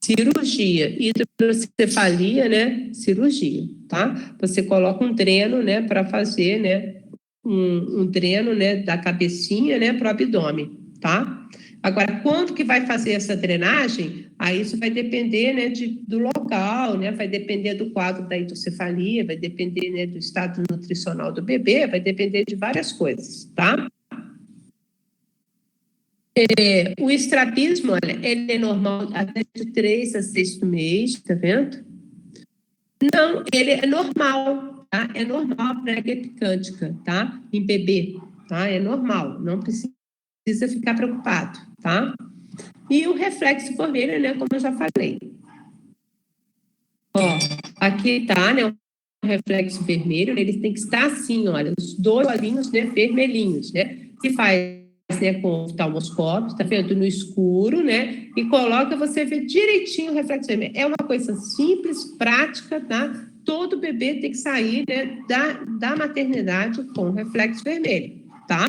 Cirurgia, hidrocefalia, né? Cirurgia, tá? Você coloca um dreno, né, para fazer, né, um dreno, né, da cabecinha, né, para o abdômen, tá? Agora, quando que vai fazer essa drenagem? Aí isso vai depender, né, do local, né? Vai depender do quadro da hidrocefalia, vai depender, né, do estado nutricional do bebê, vai depender de várias coisas, tá? O estrabismo, olha, ele é normal até de 3 a 6º mês, tá vendo? Não, ele é normal, tá? É normal a prega epicântica, tá? Em bebê, tá? É normal, não precisa ficar preocupado, tá? E o reflexo vermelho, né, como eu já falei. Ó, aqui tá, né, o reflexo vermelho, ele tem que estar assim, olha, os 2 olhinhos, né, vermelhinhos, né? Que faz, né, com o oftalmoscópio, tá vendo, no escuro, né, e coloca, você vê direitinho o reflexo vermelho. É uma coisa simples, prática, tá? Todo bebê tem que sair, né, da maternidade com reflexo vermelho, tá?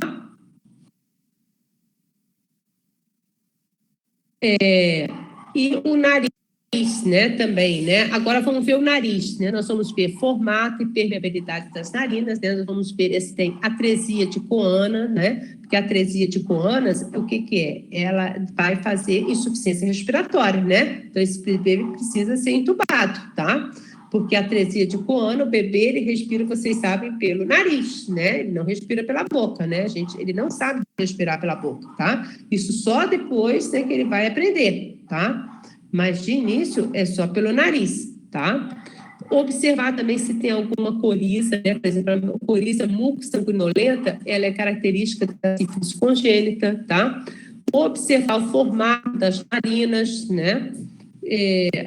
E o nariz, né, também, né? Agora vamos ver o nariz, né? Nós vamos ver formato e permeabilidade das narinas, né? Nós vamos ver se tem atresia de Coana, né? Porque a atresia de Coanas, o que é? Ela vai fazer insuficiência respiratória, né? Então esse bebê precisa ser entubado, tá? Porque a atresia de Coana, o bebê, ele respira, vocês sabem, pelo nariz, né? Ele não respira pela boca, né, gente? Ele não sabe respirar pela boca, tá? Isso só depois, né, que ele vai aprender, tá? Mas de início é só pelo nariz, tá? Observar também se tem alguma coriza, né? Por exemplo, a coriza mucosanguinolenta, ela é característica da sífilis congênita, tá? Observar o formato das narinas, né?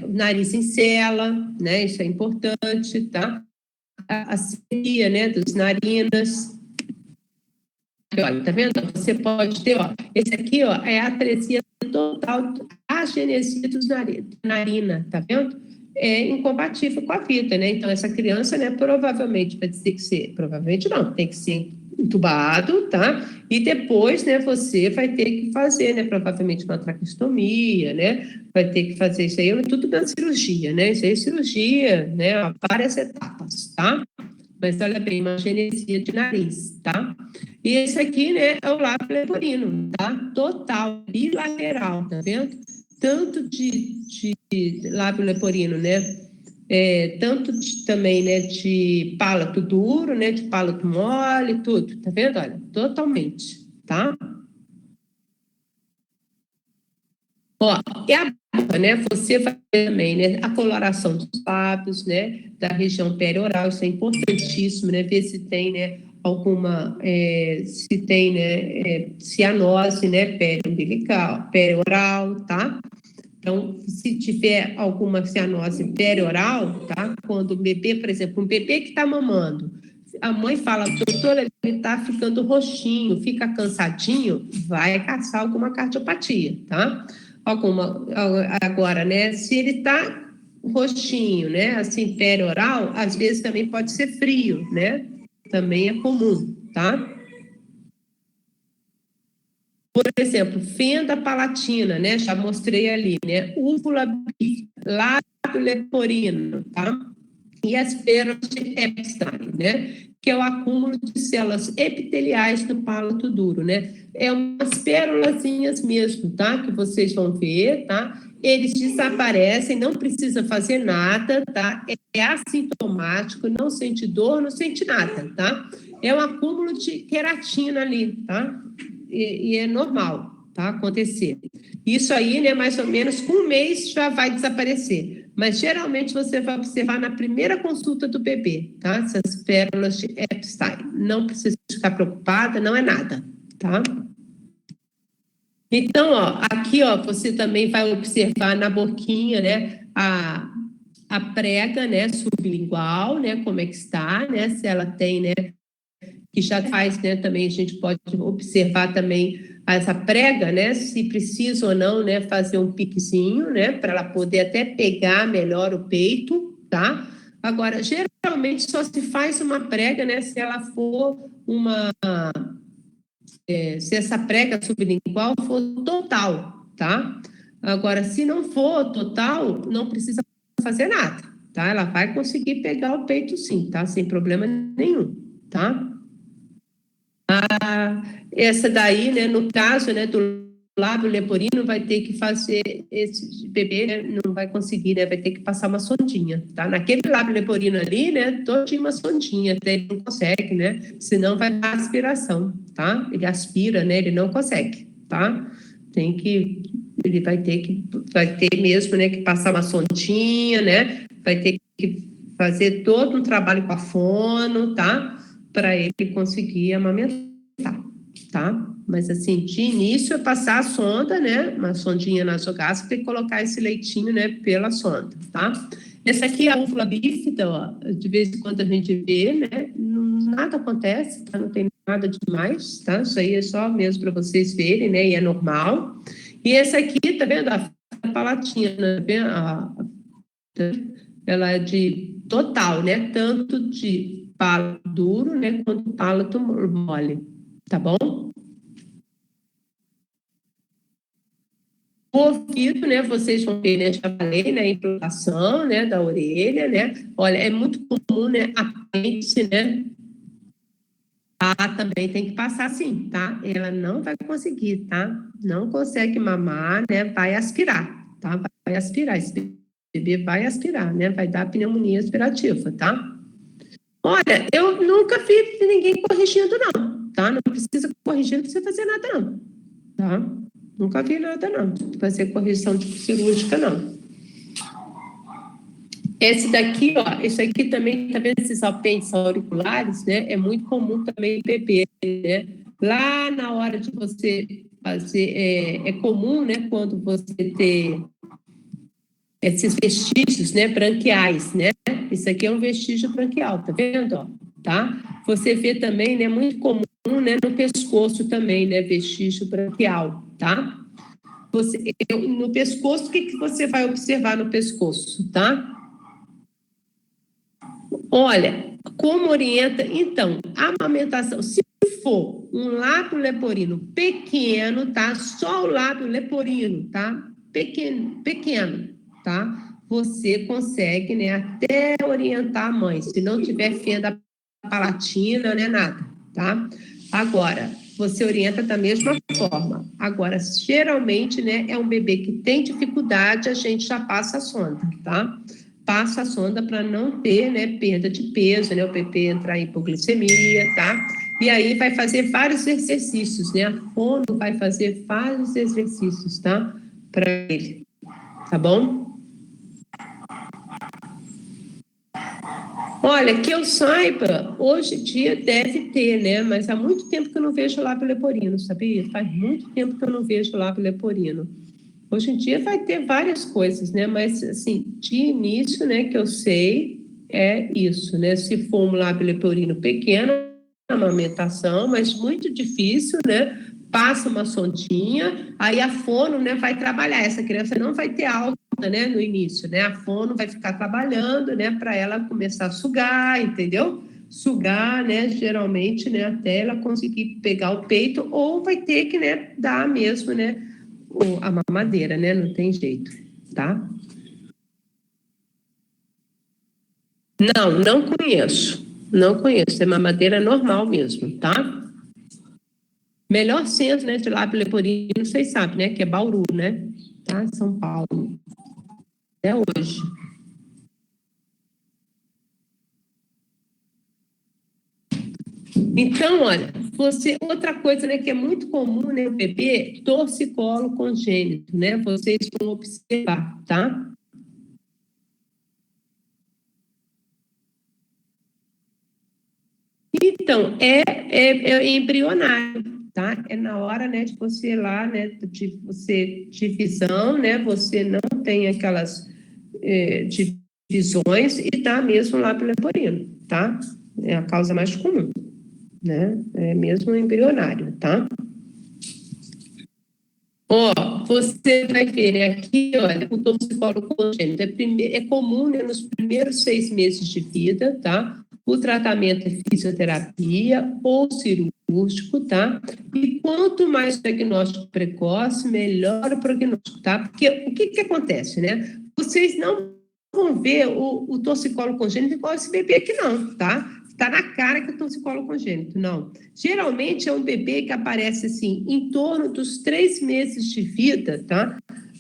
Nariz em cela, né? Isso é importante, tá? a cirurgia, né, dos narinas. Olha, tá vendo? Você pode ter, ó, esse aqui, ó, é a atresia total, agenesia dos narina, tá vendo? É incompatível com a vida, né? Então, essa criança, né, provavelmente vai ter que ser, provavelmente não, tem que ser entubado, tá? E depois, né, você vai ter que fazer, né, provavelmente uma traqueostomia, né? Vai ter que fazer isso aí, tudo na cirurgia, né? Isso aí é cirurgia, né? Várias etapas, tá? Mas olha bem, uma genesia de nariz, tá? E esse aqui, né, é o lábio leporino, tá? Total, bilateral, tá vendo? Tanto de lábio leporino, né? Tanto também, né, de palato duro, né, de palato mole, tudo, tá vendo? Olha, totalmente, tá? Ó, e a boca, né? Você vai ver também, né? A coloração dos lábios, né? Da região perioral, isso é importantíssimo, né? Ver se tem, né? Alguma, se tem, né? Cianose, né? Periumbilical, perioral, tá? Então, se tiver alguma cianose perioral, tá? Quando o bebê, por exemplo, um bebê que está mamando, a mãe fala, doutora, ele está ficando roxinho, fica cansadinho, vai caçar alguma cardiopatia, tá? Agora, né? Se ele está roxinho, né? Assim, perioral, às vezes também pode ser frio, né? Também é comum, tá? Por exemplo, fenda palatina, né? Já mostrei ali, né? Úvula bífida, lábio leporino, tá? E as pérolas de Epstein, né? Que é o acúmulo de células epiteliais do palato duro, né? É umas pérolazinhas mesmo, tá? Que vocês vão ver, tá? Eles desaparecem, não precisa fazer nada, tá? É assintomático, não sente dor, não sente nada, tá? É um acúmulo de queratina ali, tá? E é normal, tá? Acontecer. Isso aí, né, mais ou menos com um mês já vai desaparecer. Mas geralmente você vai observar na primeira consulta do bebê, tá? Essas pérolas de Epstein. Não precisa ficar preocupada, não é nada, tá? Então, ó, aqui, ó, você também vai observar na boquinha, né, a prega, né, sublingual, né, como é que está, né, se ela tem, né, que já faz, né, também a gente pode observar também essa prega, né, se precisa ou não, né, fazer um piquezinho, né, para ela poder até pegar melhor o peito, tá? Agora, geralmente só se faz uma prega, né, se ela for se essa prega sublingual for total, tá? Agora, se não for total, não precisa fazer nada, tá? Ela vai conseguir pegar o peito sim, tá? Sem problema nenhum, tá? Essa daí, né, no caso, né, do lábio leporino, vai ter que fazer, esse bebê, né, não vai conseguir, né, vai ter que passar uma sondinha, tá? Naquele lábio leporino ali, né, todinho uma sondinha, até ele não consegue, né, senão vai dar aspiração, tá? Ele aspira, né, ele não consegue, tá? Ele vai ter mesmo, né, que passar uma sondinha, né, vai ter que fazer todo um trabalho com a fono, tá? Para ele conseguir amamentar, tá? Mas assim, de início é passar a sonda, né? Uma sondinha nasogástrica e colocar esse leitinho, né? Pela sonda, tá? Essa aqui é a úvula bífida, ó. De vez em quando a gente vê, né? Nada acontece, tá? Não tem nada demais, tá? Isso aí é só mesmo para vocês verem, né? E é normal. E essa aqui, tá vendo? A palatina, tá vendo? Ela é de total, né? Tanto de palato duro, né? Quanto palato mole, tá bom? O ouvido, né? Vocês vão ver, né? Já falei, né? A implantação, né? Da orelha, né? Olha, é muito comum, né? A pente, né? Também tem que passar sim, tá? Ela não vai conseguir, tá? Não consegue mamar, né? Vai aspirar, tá? Vai aspirar, esse bebê vai aspirar, né? Vai dar pneumonia aspirativa, tá? Olha, eu nunca vi ninguém corrigindo, não, tá? Não precisa corrigir, não precisa fazer nada, não, tá? Nunca vi nada, não. Fazer correção cirúrgica, não. Esse daqui, ó, esse aqui também, tá vendo esses apêndices auriculares, né? É muito comum também em bebê, né? Lá na hora de você fazer, é comum, né? Quando você ter esses vestígios, né? Branquiais, né? Isso aqui é um vestígio branquial, tá vendo, ó? Tá? Você vê também, né, muito comum, né, no pescoço também, né, vestígio branquial, tá? No pescoço, o que você vai observar no pescoço, tá? Olha, como orienta? Então, a amamentação, se for um lábio leporino pequeno, tá? Só o lábio leporino, tá? Pequeno, tá? Você consegue, né, até orientar a mãe, se não tiver fenda palatina, né, nada, tá? Agora, você orienta da mesma forma. Agora, geralmente, né, é um bebê que tem dificuldade, a gente já passa a sonda, tá? Passa a sonda para não ter, né, perda de peso, né, o bebê entrar em hipoglicemia, tá? E aí vai fazer vários exercícios, né? A fono vai fazer vários exercícios, tá? Para ele, tá bom? Olha, que eu saiba, hoje em dia deve ter, né? Mas há muito tempo que eu não vejo lábio leporino, sabia? Faz muito tempo que eu não vejo lábio leporino. Hoje em dia vai ter várias coisas, né? Mas, assim, de início, né, que eu sei, é isso, né? Se for um lábio leporino pequeno, amamentação, mas muito difícil, né? Passa uma sondinha, aí a fono, né, vai trabalhar. Essa criança não vai ter alta, né, no início, né? A fono vai ficar trabalhando, né, para ela começar a sugar, entendeu? Sugar, né, geralmente, né, até ela conseguir pegar o peito, ou vai ter que, né, dar mesmo, né, a mamadeira, né? Não tem jeito, tá? Não conheço. Não conheço. É mamadeira normal mesmo, tá? Melhor centro, né, de lábio leporino, vocês sabem, né? Que é Bauru, né? Tá? São Paulo. Até hoje. Então, olha, outra coisa, né, que é muito comum, né, o bebê, torcicolo congênito, né? Vocês vão observar, tá? Então, é embrionário, tá? É na hora, né, de você lá, né, de você divisão, né? Você não tem aquelas divisões e tá mesmo lá pelo leporino, tá? É a causa mais comum, né? É mesmo embrionário, tá? Ó, você vai ver, né, aqui, olha, o torcicolo congênito é comum, né, nos primeiros 6 meses de vida, tá? O tratamento é fisioterapia ou cirúrgico, tá? E quanto mais diagnóstico precoce, melhor o prognóstico, tá? Porque o que acontece, né? Vocês não vão ver o torcicolo congênito igual esse bebê aqui, não, tá? Está na cara que é torcicolo congênito, não. Geralmente é um bebê que aparece assim em torno dos 3 meses de vida, tá?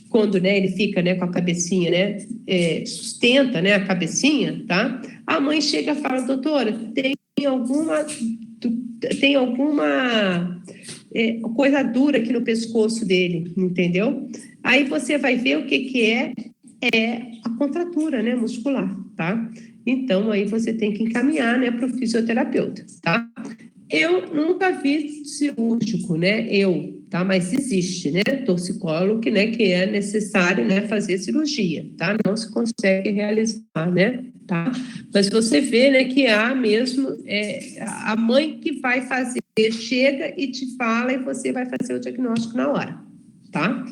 Quando, né, ele fica, né, com a cabecinha, né, sustenta, né, a cabecinha, tá? A mãe chega e fala, doutora, tem alguma coisa dura aqui no pescoço dele, entendeu? Aí você vai ver o que é a contratura, né, muscular, tá? Então, aí você tem que encaminhar, né, para o fisioterapeuta, tá? Eu nunca vi cirúrgico, né? Tá? Mas existe, né? Torcicolo que é necessário, né, fazer cirurgia, tá? Não se consegue realizar, né? Tá? Mas você vê, né, que há mesmo a mãe que vai fazer, chega e te fala e você vai fazer o diagnóstico na hora, tá?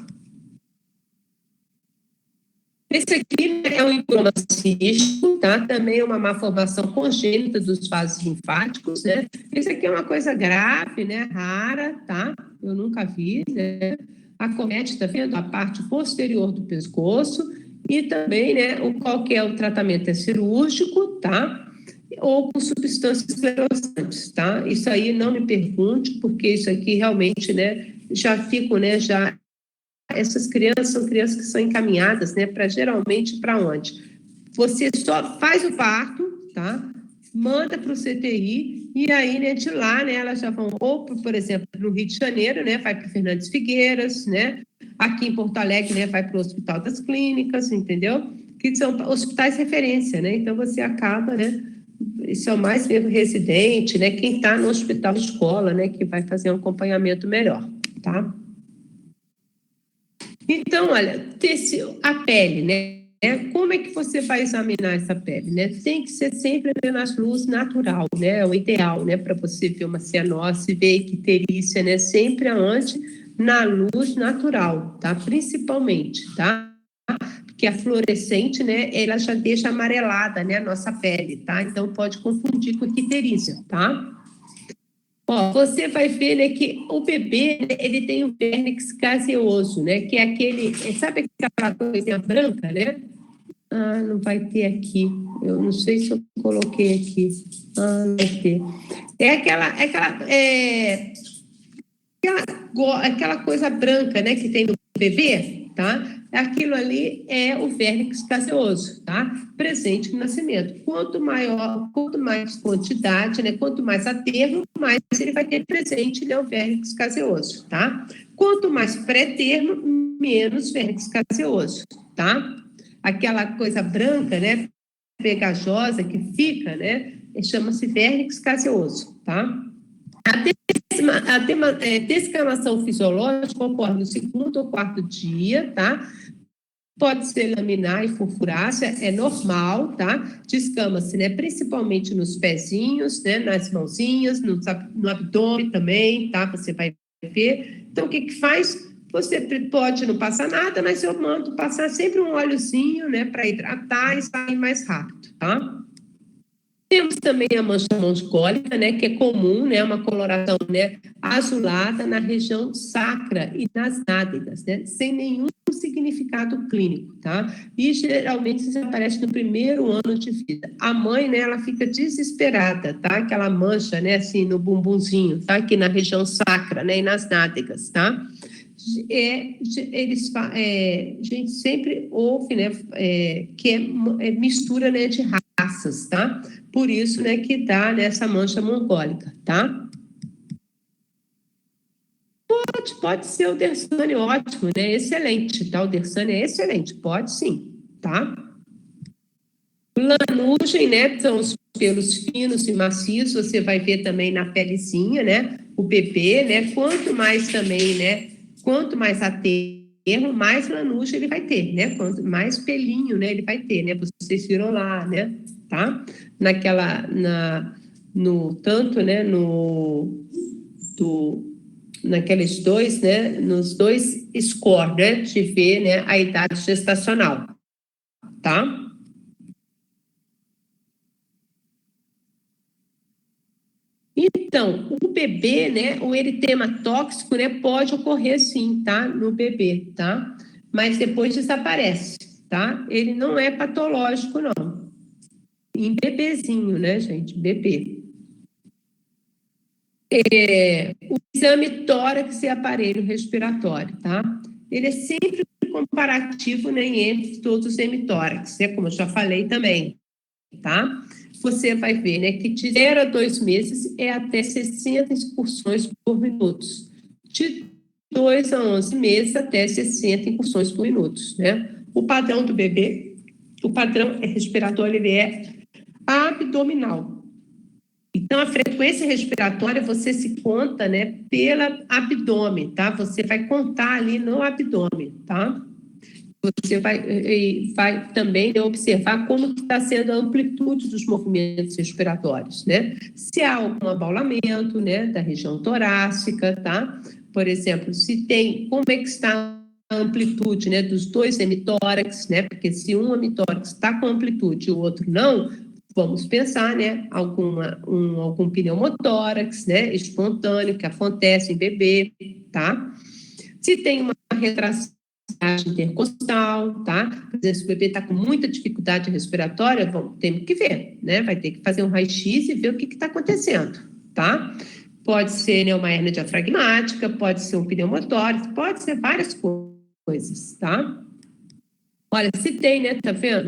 Esse aqui é um linfoma cístico, tá? Também é uma malformação congênita dos vasos linfáticos, né? Esse aqui é uma coisa grave, né? Rara, tá? Eu nunca vi, né? Acomete, tá vendo? A parte posterior do pescoço e também, né? Qual que é o tratamento? É cirúrgico, tá? Ou com substâncias esclerosantes, tá? Isso aí não me pergunte, porque isso aqui realmente, né? Já fico, né? Já essas crianças são crianças que são encaminhadas, né, para geralmente para onde? Você só faz o parto, tá? Manda para o CTI e aí, né, de lá, né, elas já vão ou, por exemplo, no Rio de Janeiro, né, vai para Fernandes Figueiras, né? Aqui em Porto Alegre, né, vai para o Hospital das Clínicas, entendeu? Que são hospitais referência, né? Então você acaba, né? Isso é o mais mesmo residente, né? Quem está no hospital escola, né, que vai fazer um acompanhamento melhor, tá? Então, olha, a pele, né? Como é que você vai examinar essa pele, né? Tem que ser sempre na luz natural, né? É o ideal, né? Para você ver uma cianose, ver icterícia, né? Sempre aonde? Na luz natural, tá? Principalmente, tá? Porque a fluorescente, né? Ela já deixa amarelada, né? A nossa pele, tá? Então pode confundir com icterícia, tá? Ó, você vai ver, né, que o bebê, né, ele tem o vernix caseoso, né, que é aquele, sabe aquela coisinha branca, né? Ah, não vai ter aqui. Eu não sei se eu coloquei aqui. Ah, não vai ter. É aquela coisa branca, né, que tem no bebê, tá? Aquilo ali é o vernix caseoso, tá? Presente no nascimento. Quanto mais quantidade, né, quanto mais aterro, mais ele vai ter presente, né, o vernix caseoso, tá? Quanto mais pré-termo, menos vernix caseoso, tá? Aquela coisa branca, né, pegajosa que fica, né, chama-se vernix caseoso, tá? A descamação fisiológica ocorre no segundo ou quarto dia, tá? Pode ser laminar e furfurácea, é normal, tá? Descama-se, né? Principalmente nos pezinhos, né? Nas mãozinhas, no abdômen também, tá? Você vai ver. Então, o que faz? Você pode não passar nada, mas eu mando passar sempre um óleozinho, né? Para hidratar e sair mais rápido, tá? Temos também a mancha mongólica, né, que é comum, né, uma coloração, né, azulada na região sacra e nas nádegas, né, sem nenhum significado clínico, tá? E geralmente isso aparece no primeiro ano de vida. A mãe, né, ela fica desesperada, tá? Aquela mancha, né, assim, no bumbumzinho, tá? Aqui na região sacra, né, e nas nádegas, tá? A gente sempre ouve, né, que é mistura, né, de raças, tá? Por isso, né, que dá nessa mancha mongólica, tá? Pode ser o Dersane, ótimo, né? Excelente, tá? O Dersane é excelente, pode sim, tá? Lanugem, né? São os pelos finos e macios, você vai ver também na pelezinha, né? O bebê, né? Quanto mais também, né? Quanto mais aterro, mais lanugem ele vai ter, né? Quanto mais pelinho, né? Ele vai ter, né? Vocês viram lá, né? Tá? No tanto, né? Naqueles dois, né? Nos dois score, né? De ver, né? A idade gestacional, tá? Então, o bebê, né, o eritema tóxico, né, pode ocorrer sim, tá, no bebê, tá? Mas depois desaparece, tá? Ele não é patológico, não. Em bebezinho, né, gente? Bebê. O exame tórax e aparelho respiratório, tá? Ele é sempre comparativo, né, entre todos os hemitórax, né, como eu já falei também, tá? Você vai ver, né, que de 0 a 2 meses é até 60 incursões por minuto. De 2 a 11 meses, até 60 incursões por minuto, né? O padrão do bebê, o padrão respiratório, ele é abdominal. Então, a frequência respiratória, você se conta, né, pela abdômen, tá? Você vai contar ali no abdômen, tá? Você vai também observar como está sendo a amplitude dos movimentos respiratórios, né? Se há algum abaulamento, né, da região torácica, tá? Por exemplo, como é que está a amplitude, né, dos dois hemitórax, né? Porque se um hemitórax está com amplitude e o outro não, vamos pensar, né, algum pneumotórax, né, espontâneo que acontece em bebê, tá? Se tem uma retração intercostal, tá? Às vezes o bebê está com muita dificuldade respiratória, temos que ver, né? Vai ter que fazer um raio-x e ver o que está acontecendo, tá? Pode ser, né, uma hernia diafragmática, pode ser um pneumotórax, pode ser várias coisas, tá? Olha, se tem, né, tá vendo?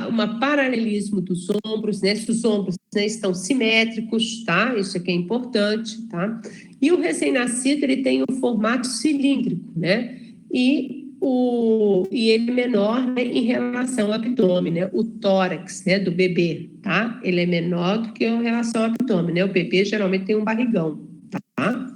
Uma paralelismo dos ombros, né? Se os ombros, né, estão simétricos, tá? Isso aqui é importante, tá? E o recém-nascido, ele tem um formato cilíndrico, né? E ele é menor, né, em relação ao abdômen, né? O tórax, né, do bebê, tá? Ele é menor do que em relação ao abdômen, né? O bebê geralmente tem um barrigão, tá?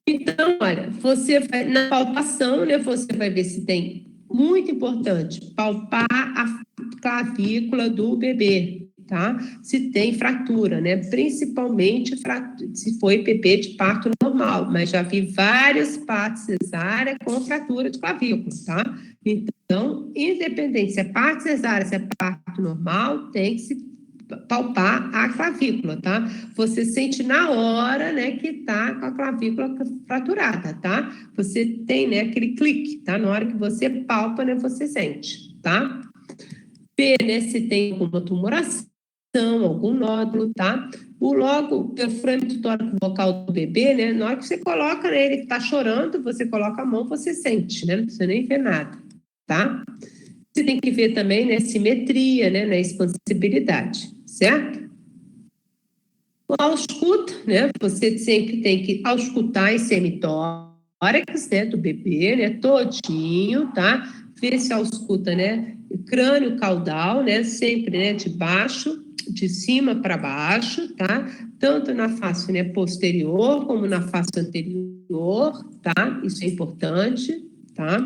Então, olha, você vai na palpação, né? Você vai ver se tem muito importante, palpar a clavícula do bebê, tá? Se tem fratura, né? Principalmente se foi bebê de parto normal, mas já vi vários partos cesárea com fratura de clavícula, tá? Então, independente se é parto cesárea, se é parto normal, tem que se palpar a clavícula, tá? Você sente na hora, né, que tá com a clavícula fraturada, tá? Você tem, né, aquele clique, tá? Na hora que você palpa, né, você sente, tá? Ver, né, se tem alguma tumoração, algum nódulo, tá? O perfurante tóraco vocal do bebê, né, na hora que você coloca, né, ele tá chorando, você coloca a mão, você sente, né? Não precisa nem ver nada, tá? Você tem que ver também, né, simetria, né, na expansibilidade, certo? O ausculta, né, você sempre tem que auscultar esse semitórax, né, do bebê, né, todinho, tá? Ver se ausculta, né, crânio caudal, né, sempre, né, de cima para baixo, tá? Tanto na face, né, posterior como na face anterior, tá? Isso é importante, tá?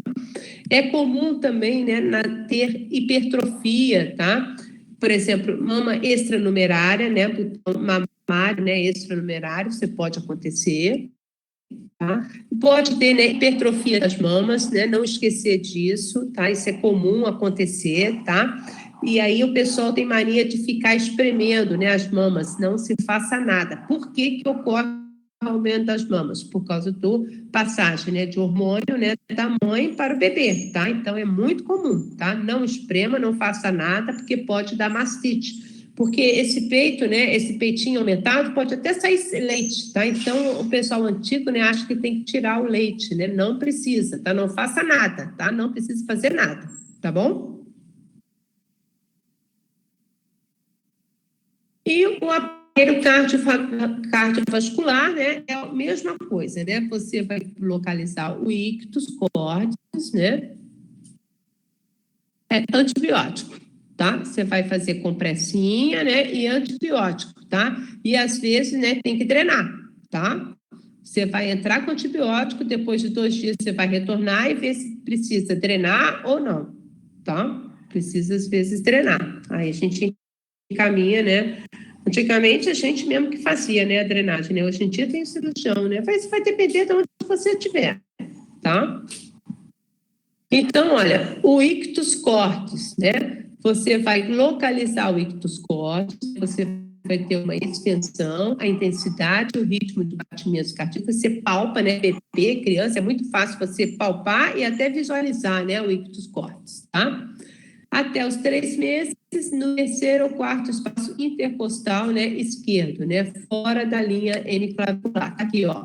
É comum também, né, ter hipertrofia, tá? Por exemplo, mama extranumerária, né, botão mamário, né, extranumerário, você pode acontecer, tá? Pode ter, né, hipertrofia das mamas, né, não esquecer disso, tá? Isso é comum acontecer, tá? E aí o pessoal tem mania de ficar espremendo, né, as mamas, não se faça nada. Por que que ocorre aumento das mamas? Por causa do passagem, né, de hormônio, né, da mãe para o bebê, tá? Então é muito comum, tá? Não esprema, não faça nada, porque pode dar mastite. Porque esse peito, né, esse peitinho aumentado, pode até sair leite, tá? Então o pessoal antigo, né, acha que tem que tirar o leite, né? Não precisa, tá? Não faça nada, tá? Não precisa fazer nada, tá bom? E o aparelho cardiovascular, né, é a mesma coisa, né? Você vai localizar o ictus cordis, né? É antibiótico, tá? Você vai fazer compressinha, né? E antibiótico, tá? E às vezes, né, tem que drenar, tá? Você vai entrar com antibiótico, depois de 2 dias você vai retornar e ver se precisa drenar ou não, tá? Precisa, às vezes, drenar. Aí a gente encaminha, né? Antigamente a gente mesmo que fazia, né, a drenagem, né? Hoje em dia tem cirurgião, né? Mas vai depender de onde você estiver, tá? Então, olha, o ictus cortis, né? Você vai localizar o ictus cortis, você vai ter uma extensão, a intensidade, o ritmo de batimentos cardíacos, você palpa, né? Bebê, criança, é muito fácil você palpar e até visualizar, né? O ictus cortis, tá? Até os 3 meses, no terceiro ou quarto espaço intercostal, né, esquerdo, né, fora da linha N-clavicular. Aqui, ó,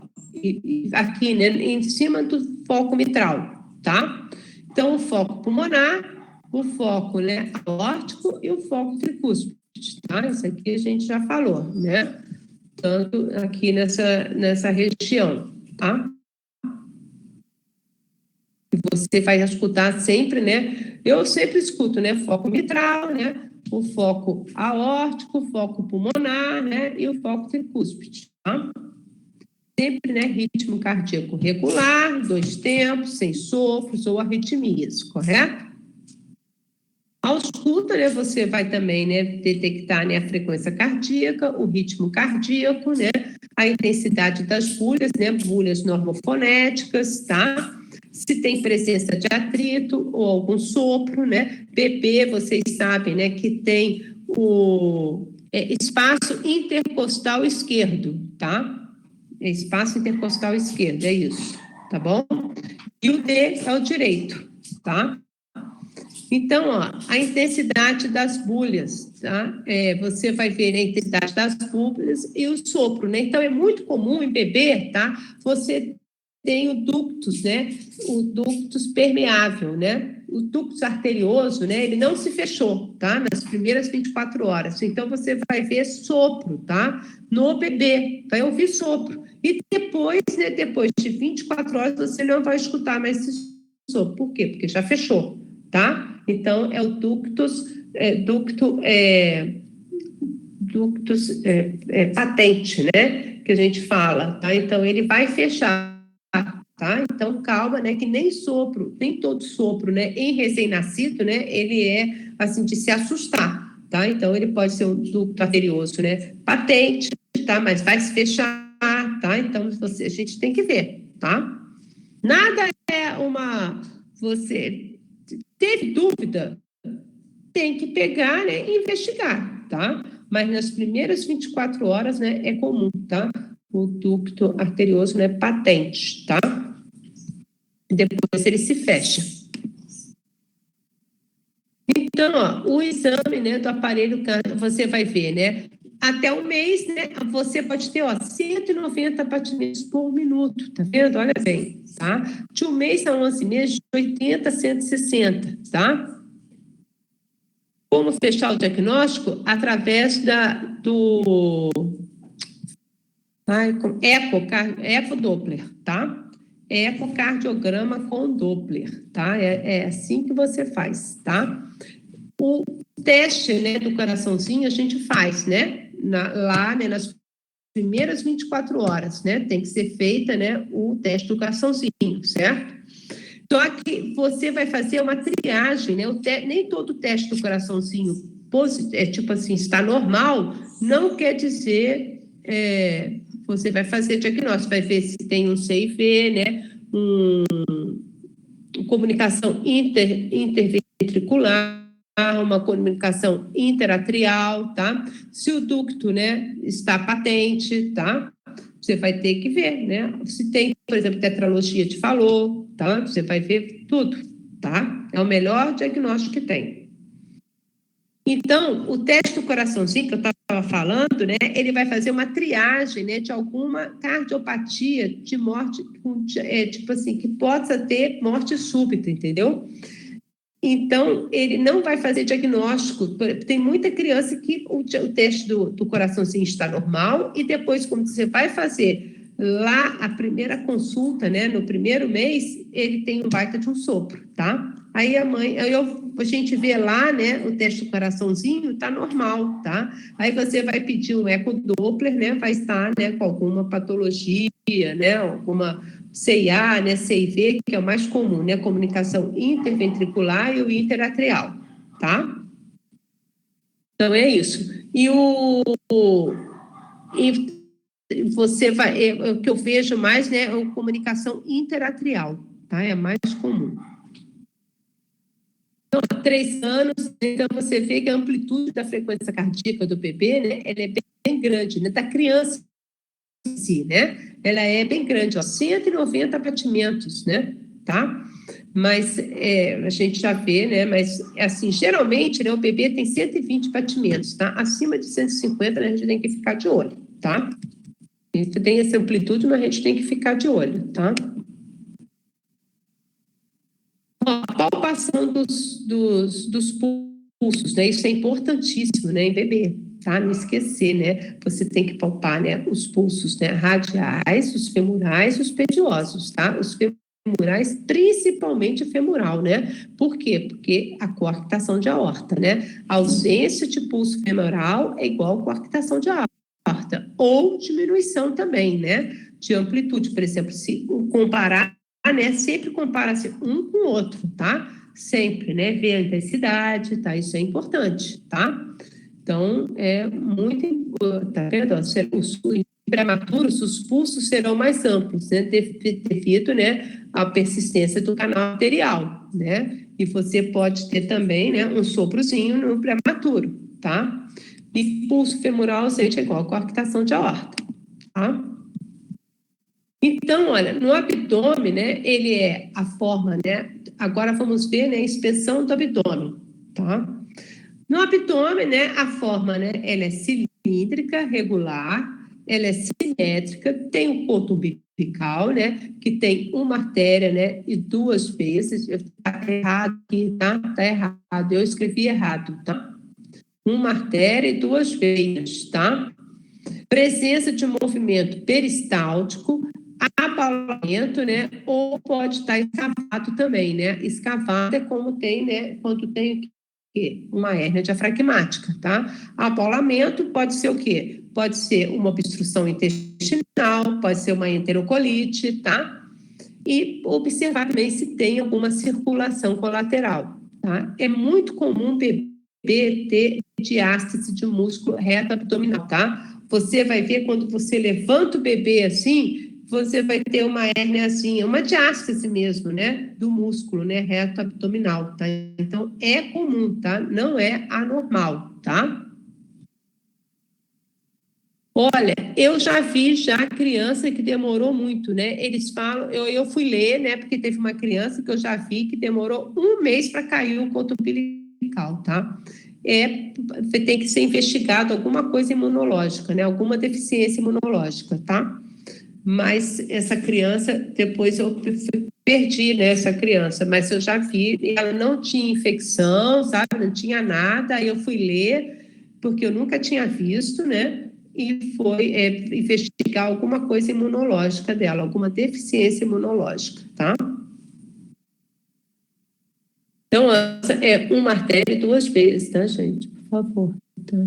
aqui, né, em cima do foco mitral, tá? Então, o foco pulmonar, o foco, né, aórtico e o foco tricúspide, tá? Isso aqui a gente já falou, né? Tanto aqui nessa região, tá? Você vai escutar sempre, né? Eu sempre escuto, né? Foco mitral, né? O foco aórtico, o foco pulmonar, né? E o foco tricúspide, tá? Sempre, né? Ritmo cardíaco regular, 2 tempos, sem sopros ou arritmias, correto? Ao escuta, né, você vai também, né, detectar, né, a frequência cardíaca, o ritmo cardíaco, né, a intensidade das bulhas, né, bulhas normofonéticas, tá? Se tem presença de atrito ou algum sopro, né? Bebê, vocês sabem, né, que tem o espaço intercostal esquerdo, tá? Espaço intercostal esquerdo, é isso, tá bom? E o D é o direito, tá? Então, ó, a intensidade das bulhas, tá? Você vai ver a intensidade das bulhas e o sopro, né? Então, é muito comum em bebê, tá? Você tem o ductus, né? O ductus permeável, né? O ductus arterioso, né? Ele não se fechou, tá? Nas primeiras 24 horas. Então, você vai ver sopro, tá? No bebê, vai ouvir sopro. E depois, né? Depois de 24 horas, você não vai escutar mais esse sopro. Por quê? Porque já fechou, tá? Então, é o ductus patente, né? Que a gente fala, tá? Então, ele vai fechar, tá? Então, calma, né, que nem todo sopro, né, em recém-nascido, né, ele é, assim, de se assustar, tá? Então, ele pode ser um ducto arterioso, né, patente, tá? Mas vai se fechar, tá? Então, a gente tem que ver, tá? Nada é você teve dúvida, tem que pegar, né, e investigar, tá? Mas nas primeiras 24 horas, né, é comum, tá? O ducto arterioso, né, patente, tá? Depois ele se fecha. Então, ó, o exame, né, do aparelho cardíaco, você vai ver, né? Até um mês, né, você pode ter, ó, 190 batimentos por minuto, tá vendo? Olha bem, tá? De um mês a 11 meses, de 80 a 160, tá? Como fechar o diagnóstico? Através do ecodoppler, tá? Ecocardiograma com Doppler, tá? É assim que você faz, tá? O teste, né, do coraçãozinho a gente faz, né? Lá, né, nas primeiras 24 horas, né? Tem que ser feita, né, o teste do coraçãozinho, certo? Só que você vai fazer uma triagem, né? Nem todo teste do coraçãozinho tipo assim, está normal, não quer dizer você vai fazer diagnóstico, vai ver se tem um CIV, né? Comunicação interventricular, uma comunicação interatrial, tá? Se o ducto, né, está patente, tá? Você vai ter que ver, né? Se tem, por exemplo, tetralogia te falou, tá? Você vai ver tudo, tá? É o melhor diagnóstico que tem. Então, o teste do coraçãozinho que eu estava falando, né? Ele vai fazer uma triagem, né? De alguma cardiopatia de morte, tipo assim, que possa ter morte súbita, entendeu? Então, ele não vai fazer diagnóstico. Tem muita criança que o teste do coraçãozinho está normal e depois, quando você vai fazer lá a primeira consulta, né, no primeiro mês, ele tem um baita de um sopro, tá? Aí a gente vê lá, né, o teste do coraçãozinho está normal, tá? Aí você vai pedir um ecodoppler, né, vai estar, né, com alguma patologia, né, alguma CIA, né, CIV, que é o mais comum, né, comunicação interventricular e o interatrial, tá? Então é isso. E você vai, o que eu vejo mais, né, é a comunicação interatrial, tá? É a mais comum. Então, há 3 anos, então você vê que a amplitude da frequência cardíaca do bebê, né, ela é bem grande, né, da criança em si, né? Ela é bem grande, ó, 190 batimentos, né? Tá? Mas a gente já vê, né? Mas, assim, geralmente, né, o bebê tem 120 batimentos, tá? Acima de 150, né, a gente tem que ficar de olho, tá? Isso tem essa amplitude, mas a gente tem que ficar de olho, tá? A palpação dos pulsos, né? Isso é importantíssimo, né, em bebê, tá? Não esquecer, né? Você tem que palpar, né, os pulsos, né, radiais, os femorais e os pediosos, tá? Os femorais, principalmente o femoral, né? Por quê? Porque a coarctação de aorta, né? A ausência de pulso femoral é igual a coarctação de aorta, ou diminuição também, né? De amplitude, por exemplo, se comparar, né? Sempre compara-se um com o outro, tá? Sempre, né? Ver a intensidade, tá? Isso é importante, tá? Então, é muito importante, tá vendo? Os prematuros, os pulsos serão mais amplos, né? Devido, né, à persistência do canal arterial, né? E você pode ter também, né, um soprozinho no prematuro, tá? E pulso femoral, gente, é igual a coarctação de aorta, tá? Então, olha, no abdômen, né, ele é a forma, né? Agora vamos ver, né, a inspeção do abdômen, tá? No abdômen, né, a forma, né, ela é cilíndrica, regular, ela é simétrica, tem o ponto umbilical, né, que tem uma artéria, né, e 2 vezes. Tá errado aqui, tá? Tá errado. Eu escrevi errado, tá? Uma artéria e 2 veias, tá? Presença de movimento peristáltico, abalamento, né? Ou pode estar escavado também, né? Escavado é como tem, né? Quando tem o quê? Uma hérnia diafragmática, tá? Abalamento pode ser o quê? Pode ser uma obstrução intestinal, pode ser uma enterocolite, tá? e observar também se tem alguma circulação colateral, tá? É muito comum o bebê ter diástase de músculo reto abdominal, tá? Você vai ver quando você levanta o bebê assim, você vai ter uma hérnia assim, uma diástase mesmo, né? Do músculo, né? Reto abdominal, tá? Então, é comum, tá? Não é anormal, tá? Olha, eu já vi criança que demorou muito, né? Eles falam, eu fui ler, né? Porque teve uma criança que eu já vi que demorou 1 mês para cair o coto umbilical, tá? Tem que ser investigado alguma coisa imunológica, né? Alguma deficiência imunológica, tá? Mas essa criança, depois eu perdi, né, essa criança, mas eu já vi, ela não tinha infecção, sabe? Não tinha nada, aí eu fui ler, porque eu nunca tinha visto, né? E foi investigar alguma coisa imunológica dela, alguma deficiência imunológica, tá? Então, essa é uma artéria 2 vezes, tá, gente? Por favor, tá?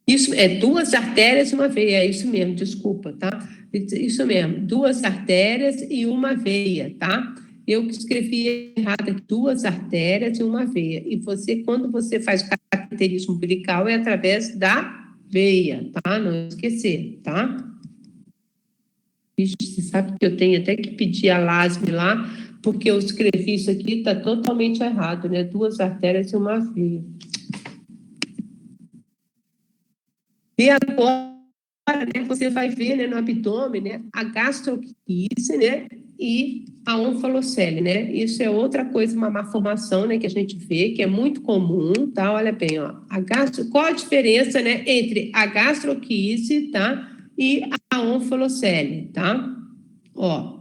Isso é 2 artérias e uma veia, é isso mesmo, desculpa, tá? Isso mesmo, 2 artérias e uma veia, tá? Eu escrevi errado aqui, 2 artérias e uma veia. E você, quando você faz cateterismo umbilical, é através da veia, tá? Não esquecer, tá? Vixe, você sabe que eu tenho até que pedir a LASM lá, porque eu escrevi isso aqui, está totalmente errado, né? 2 artérias e uma veia. E agora, né, você vai ver, né, no abdômen, né, a gastroquise, né, e a onfalocele, né? Isso é outra coisa, uma malformação, né, que a gente vê, que é muito comum, tá? Olha bem, ó. Qual a diferença, né, entre a gastroquise, tá, e a onfalocele, tá? Ó,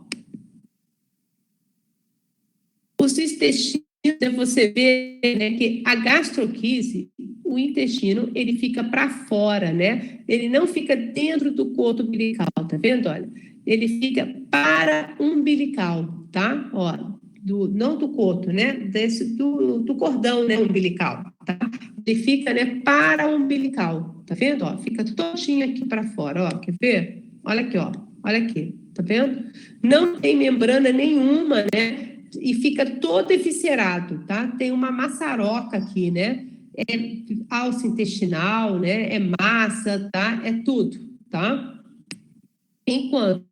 os intestinos, né, você vê, né, que a gastroquise, o intestino, ele fica para fora, né? Ele não fica dentro do coto umbilical, tá vendo? Olha, ele fica para umbilical, tá? Ó, não do coto, né? Do cordão, né, umbilical, tá? Ele fica, né, para umbilical, tá vendo? Ó, fica todinho aqui para fora, ó, quer ver? Olha aqui, ó, olha aqui, tá vendo? Não tem membrana nenhuma, né? E fica todo eviscerado, tá? Tem uma maçaroca aqui, né? É alça intestinal, né? É massa, tá? É tudo, tá? Enquanto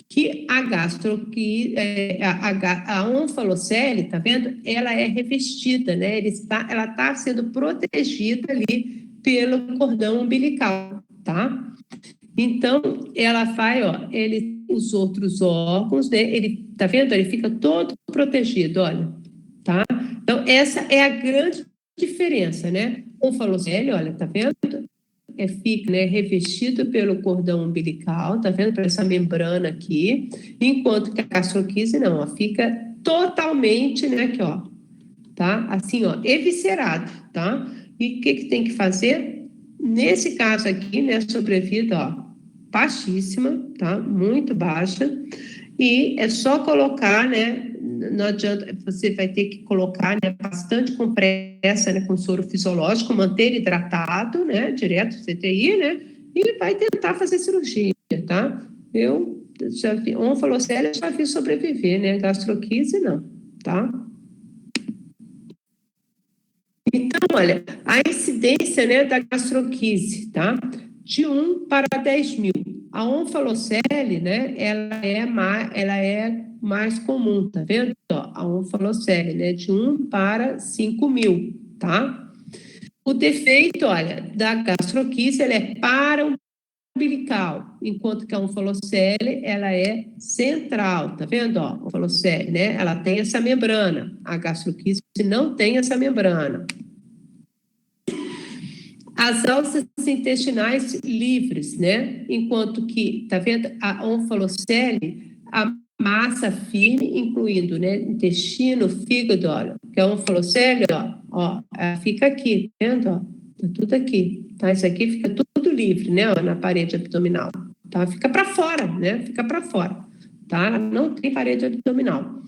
que a a onfalocele, tá vendo? Ela é revestida, né? Ela está sendo protegida ali pelo cordão umbilical, tá? Então, ela vai, ó, os outros órgãos, né? Ele, tá vendo? Ele fica todo protegido, olha, tá? Então, essa é a grande diferença, né? Um falocele, olha, tá vendo? Fica, né, revestido pelo cordão umbilical, tá vendo? Por essa membrana aqui, enquanto que a gastroquise não, ó, fica totalmente, né, aqui, ó, tá? Assim, ó, eviscerado, tá? E o que que tem que fazer? Nesse caso aqui, né, sobrevida, ó, baixíssima, tá? Muito baixa. E é só colocar, né? Não adianta, você vai ter que colocar, né, bastante compressa, né, com soro fisiológico, manter hidratado, né, direto do CTI, né? E vai tentar fazer cirurgia, tá? Eu já vi, onfalocele eu já vi sobreviver, né? Gastroquise não, tá? Então, olha, a incidência, né, da gastroquise, tá? De 1 para 10.000. A onfalocele, né, ela é mais comum, tá vendo? Ó, a onfalocele, né, de 1 para 5.000, tá? O defeito, olha, da gastroquise, ela é para-umbilical, enquanto que a onfalocele, ela é central, tá vendo? Ó, a onfalocele, né, ela tem essa membrana. A gastroquise não tem essa membrana. As alças intestinais livres, né? Enquanto que, tá vendo? A onfalocele, a massa firme, incluindo, né? Intestino, fígado, olha. Que a onfalocele, ó, ela fica aqui, tá vendo? Ó, tá tudo aqui, tá? Isso aqui fica tudo livre, né? Ó, na parede abdominal, tá? Fica para fora, né? Fica para fora, tá? Ela não tem parede abdominal.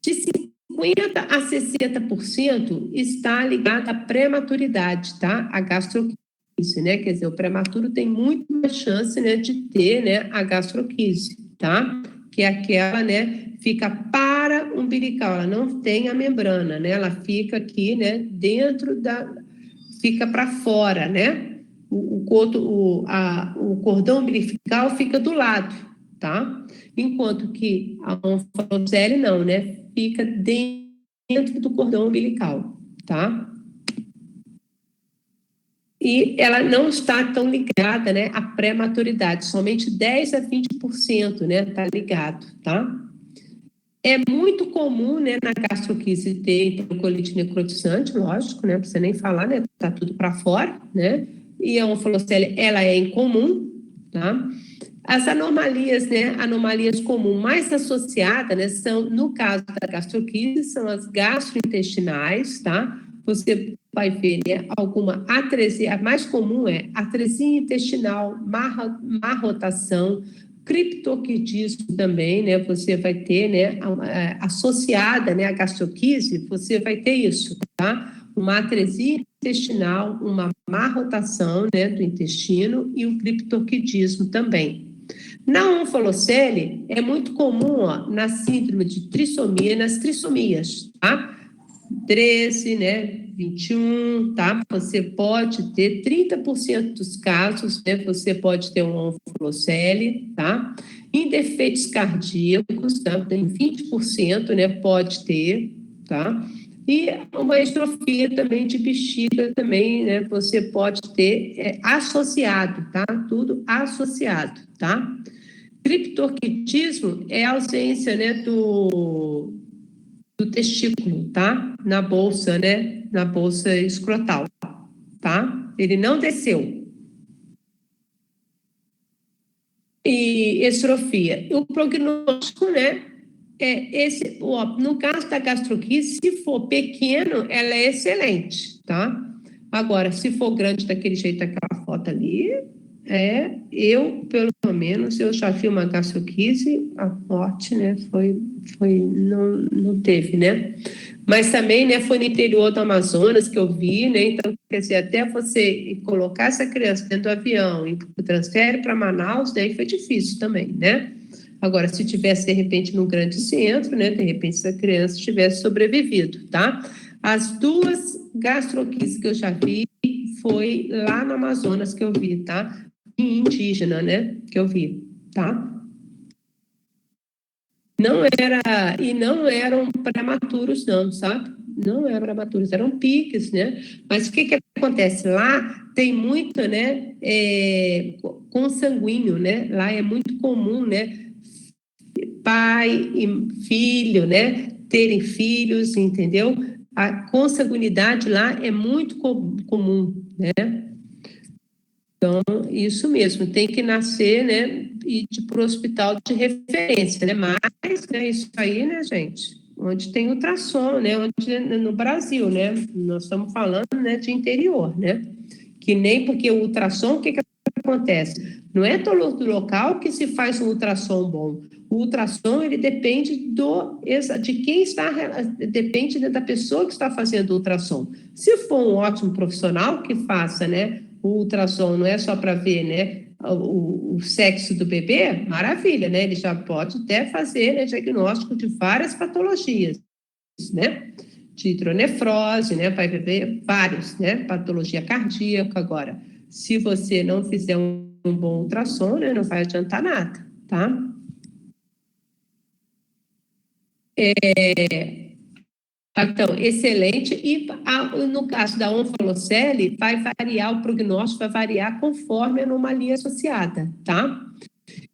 De 50 a 60% está ligada à prematuridade, tá? A gastroquise. né? Quer dizer, o prematuro tem muito mais chance, né, de ter, né, a gastroquise, tá? Que é aquela, né, fica para-umbilical, ela não tem a membrana, né? Ela fica aqui, né, dentro fica para fora, né? O cordão umbilical fica do lado, tá? Enquanto que a onfalocele não, né? Fica dentro do cordão umbilical, tá? E ela não está tão ligada, né, à pré-maturidade, somente 10 a 20%, né, está ligado, tá? É muito comum, né, na gastroquise ter colite necrotizante, lógico, né, não precisa nem falar, né, tá tudo para fora, né? E a onfalocele, ela é incomum, tá? As anomalias, né, anomalias comuns mais associadas, né, são, no caso da gastroquise, são as gastrointestinais, tá? Você vai ver, né, alguma atresia, a mais comum é atresia intestinal, má rotação, criptorquidismo também, né, você vai ter, né, associada, né, à gastroquise, você vai ter isso, tá? Uma atresia intestinal, uma má rotação, né, do intestino e o criptorquidismo também. Na onfalocele, é muito comum, ó, na síndrome de trissomia, nas trissomias, tá? 13, né? 21, tá? Você pode ter 30% dos casos, né? Você pode ter um onfalocele, tá? Em defeitos cardíacos, tá? Tem 20%, né? Pode ter, tá? E uma estrofia também de bexiga também, né? Você pode ter associado, tá? Tudo associado, tá? Criptorquitismo é a ausência, né, do testículo, tá? Na bolsa, né? Na bolsa escrotal, tá? Ele não desceu. E estrofia. O prognóstico, né? É esse, ó, no caso da gastroquise, se for pequeno, ela é excelente, tá? Agora, se for grande daquele jeito, aquela foto ali, eu, pelo menos, eu já vi uma gastroquise, a morte, né, não teve, né? Mas também, né, foi no interior do Amazonas que eu vi, né? Então, quer dizer, até você colocar essa criança dentro do avião e transfere para Manaus, daí foi difícil também, né? Agora, se tivesse, de repente, num grande centro, né, de repente, essa criança tivesse sobrevivido, tá? As duas gastroquises que eu já vi foi lá no Amazonas que eu vi, tá? Indígena, né, que eu vi, tá? Não eram prematuros, não, sabe? Não eram prematuros, eram piques, né? Mas o que acontece? Lá tem muito, né, consanguíneo, né? Lá é muito comum, né? Pai e filho, né? Terem filhos, entendeu? A consanguinidade lá é muito comum, né? Isso mesmo, tem que nascer, né, e ir para o hospital de referência, né, mas, né, isso aí, né, gente, onde tem ultrassom, né, onde, no Brasil, né, nós estamos falando, né, de interior, né, que nem porque o ultrassom, o que acontece? Não é todo local que se faz um ultrassom bom, o ultrassom, ele depende de quem está, depende da pessoa que está fazendo o ultrassom. Se for um ótimo profissional que faça, né, o ultrassom não é só para ver, né, o sexo do bebê, maravilha, né? Ele já pode até fazer, né, diagnóstico de várias patologias, né? De hidronefrose, né? Vai ver vários, né? Patologia cardíaca. Agora, se você não fizer um bom ultrassom, né, não vai adiantar nada, tá? Então, excelente. E no caso da onfalocele, vai variar, o prognóstico vai variar conforme a anomalia associada, tá?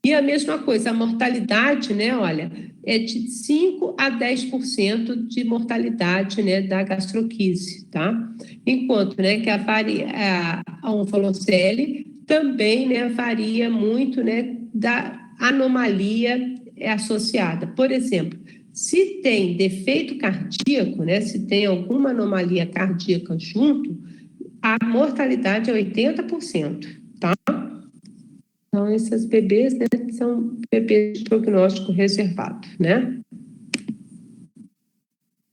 E a mesma coisa, a mortalidade, né, olha, é de 5 a 10% de mortalidade, né, da gastroquise, tá? Enquanto, né, que a onfalocele também, né, varia muito, né, da anomalia associada. Por exemplo, se tem defeito cardíaco, né, se tem alguma anomalia cardíaca junto, a mortalidade é 80%, tá? Então, esses bebês, né, são bebês de prognóstico reservado, né?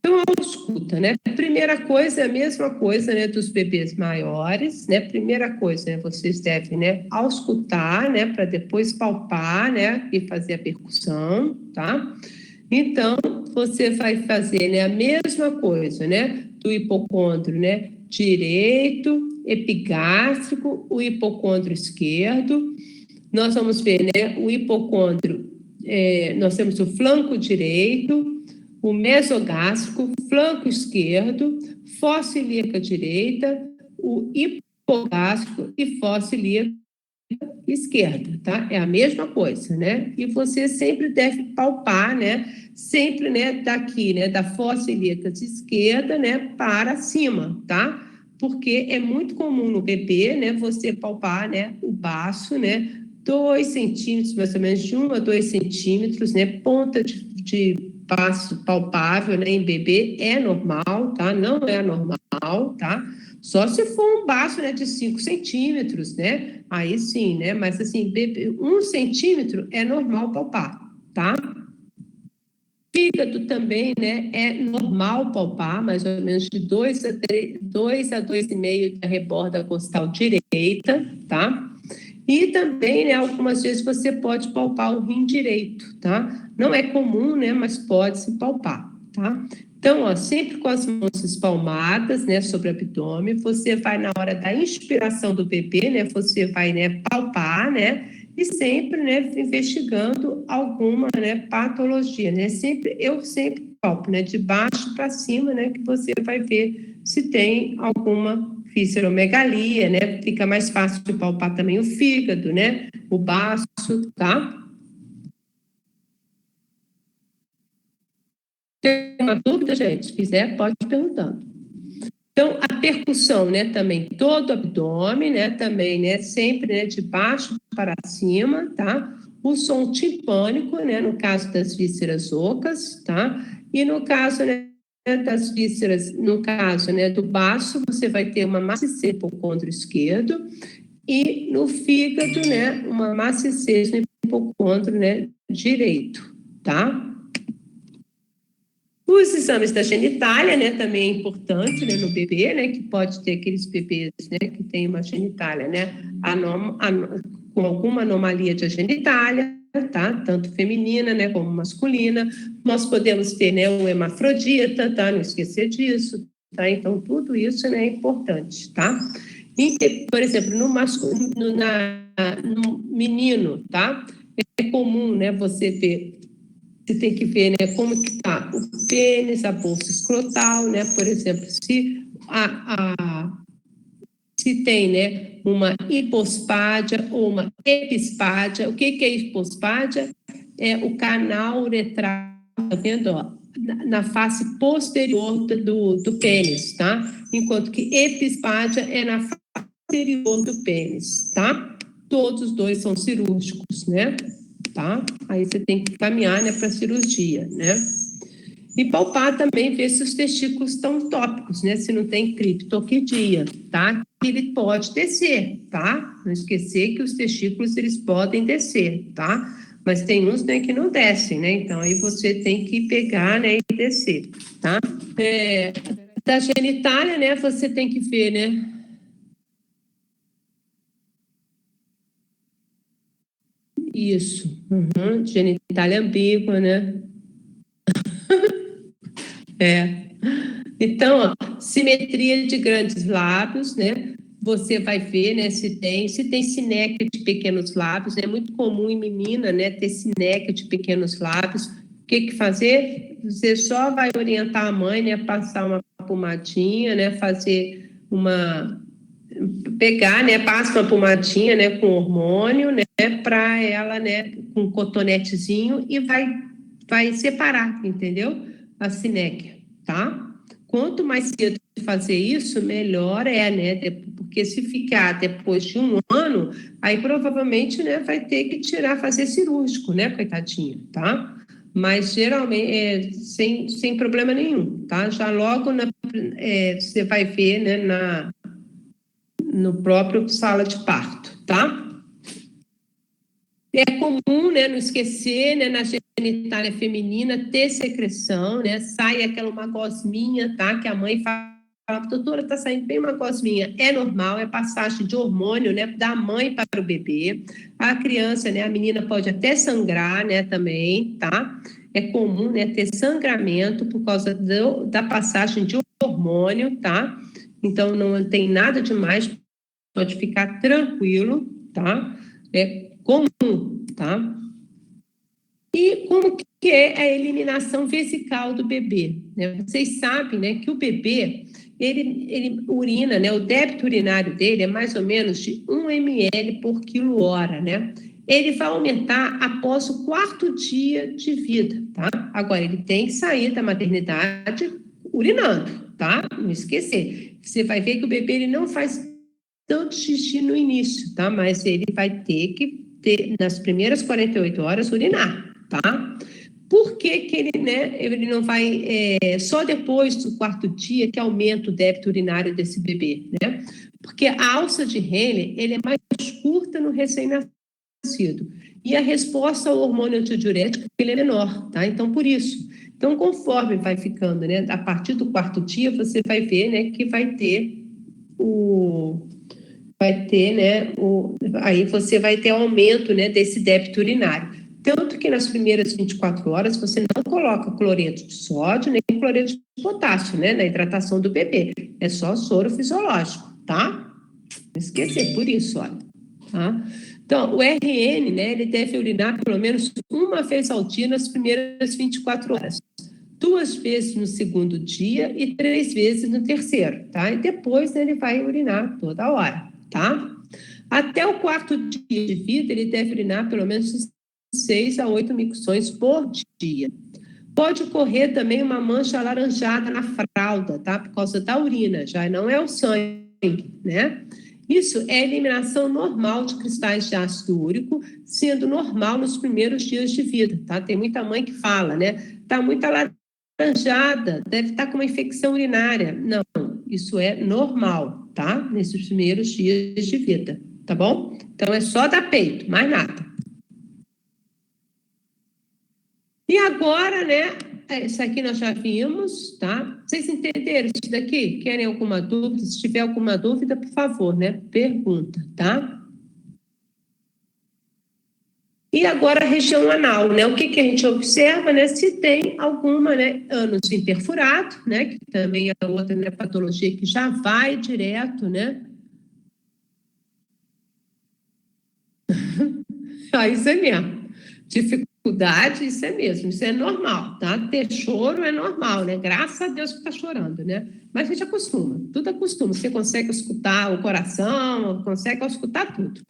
Então, a ausculta, né? Primeira coisa é a mesma coisa, né, dos bebês maiores, né? Primeira coisa, né, vocês devem, né, auscultar, né, para depois palpar, né, e fazer a percussão, tá? Então, você vai fazer, né, a mesma coisa, né, do hipocôndrio, né, direito, epigástrico, o hipocôndrio esquerdo. Nós vamos ver, né, o hipocôndrio, nós temos o flanco direito, o mesogástrico, flanco esquerdo, fossa ilíaca direita, o hipogástrico e fossa ilíaca esquerda, tá? É a mesma coisa, né? E você sempre deve palpar, né? Sempre, né, daqui, né, da fossa ilíaca esquerda, né, para cima, tá? Porque é muito comum no bebê, né, você palpar, né, o baço, né, 2 centímetros, mais ou menos de 1 a 2 centímetros, né, ponta de baço palpável, né, em bebê é normal, tá? Não é anormal, tá? Só se for um baço, né, de 5 centímetros, né? Aí sim, né? Mas assim, 1 centímetro é normal palpar, tá? Fígado também, né? É normal palpar, mais ou menos de 2 a 3, 2 a 2,5 da reborda costal direita, tá? E também, né, algumas vezes você pode palpar o rim direito, tá? Não é comum, né, mas pode se palpar, tá? Então, ó, sempre com as mãos espalmadas, né, sobre o abdômen, você vai na hora da inspiração do bebê, né, você vai, né, palpar, né, e sempre, né, investigando alguma, né, patologia, né? Eu sempre palpo, né, de baixo para cima, né, que você vai ver se tem alguma visceromegalia, né? Fica mais fácil de palpar também o fígado, né? O baço, tá? Tem uma dúvida, gente? Se quiser, pode ir perguntando. Então, a percussão, né, também todo o abdômen, né, também, né, sempre, né, de baixo para cima, tá? O som timpânico, né, no caso das vísceras ocas, tá? E no caso, né, das vísceras, no caso, né, do baço, você vai ter uma maciça hipocôndrio esquerdo e no fígado, né, uma maciça no hipocôndrio, né, direito, tá? Os exames da genitália, né, também é importante, né, no bebê, né, que pode ter aqueles bebês, né, que tem uma genitália, né, com alguma anomalia de genitália, tá, tanto feminina, né, como masculina. Nós podemos ter, né, o hermafrodita, tá, não esquecer disso, tá, então tudo isso, né, é importante, tá. E, por exemplo, no menino, tá, é comum, né, você tem que ver, né, como que está o pênis, a bolsa escrotal, né, por exemplo, se tem, né, uma hipospádia ou uma epispádia. O que é hipospádia? É o canal uretral, tá vendo, ó, na face posterior do pênis, tá? Enquanto que epispádia é na face posterior do pênis, tá? Todos os dois são cirúrgicos, né? Tá? Aí você tem que caminhar, né, para cirurgia, né? E palpar também, ver se os testículos estão tópicos, né? Se não tem criptorquidia, tá? Ele pode descer, tá? Não esquecer que os testículos, eles podem descer, tá? Mas tem uns, né, que não descem, né? Então, aí você tem que pegar, né, e descer, tá? Da genitália, né, você tem que ver, né? Isso, genitália ambígua, né? Então, ó, simetria de grandes lábios, né? Você vai ver, né, se tem sinéquia de pequenos lábios, é muito comum em menina, né, ter sinéquia de pequenos lábios. O que fazer? Você só vai orientar a mãe, né, passar uma pomadinha, né, fazer pegar, né, passa uma pomadinha, né, com hormônio, né, para ela, né, com um cotonetezinho e vai separar, entendeu? A sinéquia, tá? Quanto mais cedo fazer isso, melhor é, né? Porque se ficar depois de 1 ano, aí provavelmente, né, vai ter que tirar, fazer cirúrgico, né, coitadinha, tá? Mas geralmente sem problema nenhum, tá? Já logo você vai ver, né, no próprio sala de parto, tá? É comum, né, não esquecer, né, na genitália feminina ter secreção, né, sai uma gosminha, tá, que a mãe fala, doutora, tá saindo bem uma gosminha, é normal, é passagem de hormônio, né, da mãe para o bebê, a criança, né, a menina pode até sangrar, né, também, tá, é comum, né, ter sangramento por causa da passagem de hormônio, tá, então não tem nada demais, pode ficar tranquilo, tá, é comum, tá? E como que é a eliminação vesical do bebê? Né? Vocês sabem, né, que o bebê, ele urina, né, o débito urinário dele é mais ou menos de 1 ml por quilo hora, né? Ele vai aumentar após o 4º dia de vida, tá? Agora, ele tem que sair da maternidade urinando, tá? Não esquecer. Você vai ver que o bebê, ele não faz tanto xixi no início, tá? Mas ele vai ter que nas primeiras 48 horas, urinar, tá? Por que que ele, né, ele não vai, só depois do 4º dia que aumenta o débito urinário desse bebê, né? Porque a alça de Henle, ele é mais curta no recém-nascido. E a resposta ao hormônio antidiurético, ele é menor, tá? Então, por isso. Então, conforme vai ficando, né, a partir do 4º dia, você vai ver, né, que vai ter, né, aí você vai ter aumento, né, desse débito urinário. Tanto que nas primeiras 24 horas você não coloca cloreto de sódio nem cloreto de potássio, né, na hidratação do bebê. É só soro fisiológico, tá? Não esquecer, por isso, olha. Tá? Então, o RN, né, ele deve urinar pelo menos uma vez ao dia nas primeiras 24 horas. 2 vezes no 2º dia e 3 vezes no 3º, tá? E depois, né, ele vai urinar toda hora, tá? Até o 4º dia de vida, ele deve urinar pelo menos 6 a 8 micções por dia. Pode ocorrer também uma mancha alaranjada na fralda, tá? Por causa da urina, já não é o sangue, né? Isso é eliminação normal de cristais de ácido úrico, sendo normal nos primeiros dias de vida, tá? Tem muita mãe que fala, né? Tá muito alaranjada, deve estar com uma infecção urinária. Não, isso é normal, tá? Nesses primeiros dias de vida, tá bom? Então, é só dar peito, mais nada. E agora, né, isso aqui nós já vimos, tá? Vocês entenderam isso daqui? Querem alguma dúvida? Se tiver alguma dúvida, por favor, né, pergunta, tá? E agora a região anal, né? O que que a gente observa, né? Se tem alguma, né, ânus imperfurado, né? Que também é outra, né, patologia que já vai direto, né? Isso é mesmo. Dificuldade, isso é mesmo, isso é normal, tá? Ter choro é normal, né? Graças a Deus que tá chorando, né? Mas a gente acostuma, tudo acostuma. Você consegue escutar o coração, consegue escutar tudo.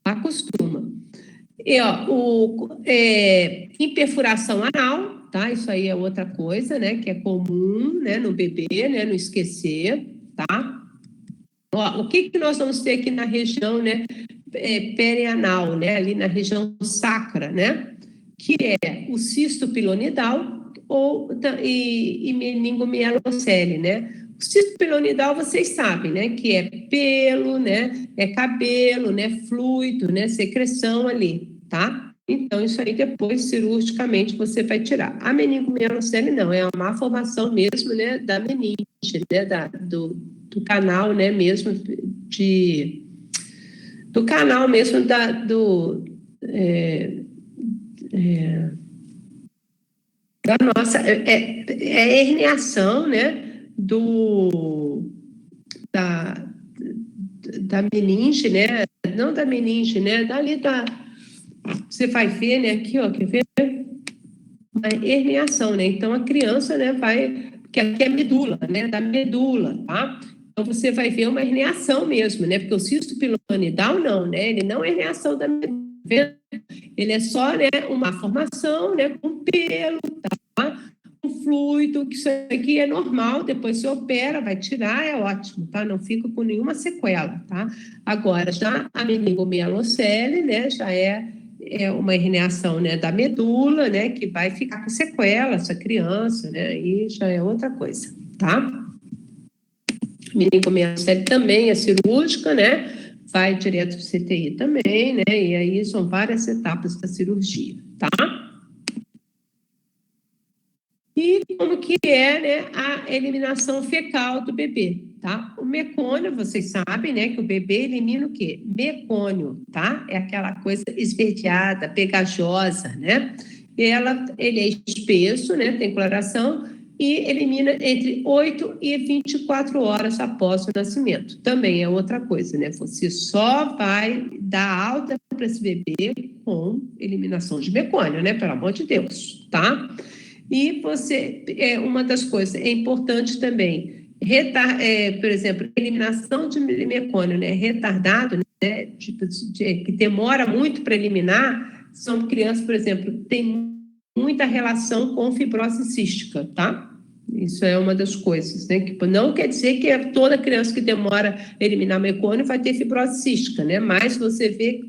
Acostuma. E, ó, imperfuração anal, tá? Isso aí é outra coisa, né? Que é comum, né? No bebê, né? Não esquecer, tá? Ó, o que que nós vamos ter aqui na região, né? Perianal, né? Ali na região sacra, né? Que é o cisto pilonidal e meningomielocele, né? O cisto pilonidal, vocês sabem, né? Que é pelo, né? É cabelo, né? Fluido, né? Secreção ali, tá? Então, isso aí depois, cirurgicamente, você vai tirar. A meningomielocele não, é uma malformação mesmo, né? Da meninge, né? Do canal, né? Mesmo do canal mesmo da nossa herniação, né, da meninge, né, não da meninge, né, você vai ver, né, aqui, ó, quer ver? Uma herniação, né, então a criança, né, que aqui é medula, né, da medula, tá? Então você vai ver uma herniação mesmo, né, porque o cisto pilonidal não, né, ele não é herniação da medula, ele é só, né, uma formação, né, com pelo, tá? Um fluido, que isso aqui é normal, depois se opera, vai tirar, é ótimo, tá? Não fica com nenhuma sequela, tá? Agora, já a meningomielocele, né, já é uma herniação, né, da medula, né, que vai ficar com sequela, essa criança, né, e já é outra coisa, tá? Meningomielocele também é cirúrgica, né? vai direto para o CTI também, né? E aí são várias etapas da cirurgia, tá? E como que é, né, a eliminação fecal do bebê, tá? O mecônio, vocês sabem, né, que o bebê elimina o quê? Mecônio, tá? É aquela coisa esverdeada, pegajosa, né? Ele é espesso, né, tem coloração, e elimina entre 8 e 24 horas após o nascimento. Também é outra coisa, né? Você só vai dar alta para esse bebê com eliminação de mecônio, né? Pelo amor de Deus, tá? E uma das coisas, é importante também, por exemplo, eliminação de mecônio, né, retardado, né, que demora muito para eliminar, são crianças, por exemplo, que têm muita relação com fibrose cística, tá? Isso é uma das coisas, né? Que não quer dizer que toda criança que demora a eliminar mecônio vai ter fibrose cística, né? Mas você vê que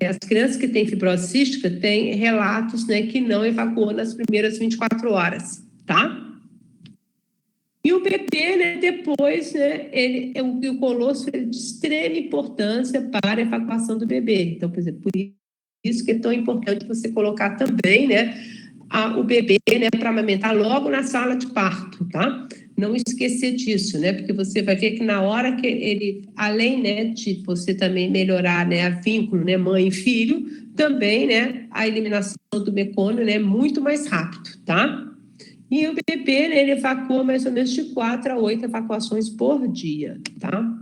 as crianças que têm fibrose cística têm relatos, né, que não evacuou nas primeiras 24 horas, tá? E o bebê, né, depois, né, o colosso é de extrema importância para a evacuação do bebê. Então, por exemplo, por isso que é tão importante você colocar também, né, o bebê, né, para amamentar logo na sala de parto, tá? Não esquecer disso, né? Porque você vai ver que na hora que ele, além, né, de você também melhorar, né, a vínculo, né, mãe e filho, também, né, a eliminação do mecônio, né, é muito mais rápido, tá? E o bebê, né, ele evacua mais ou menos de 4 a 8 evacuações por dia, tá?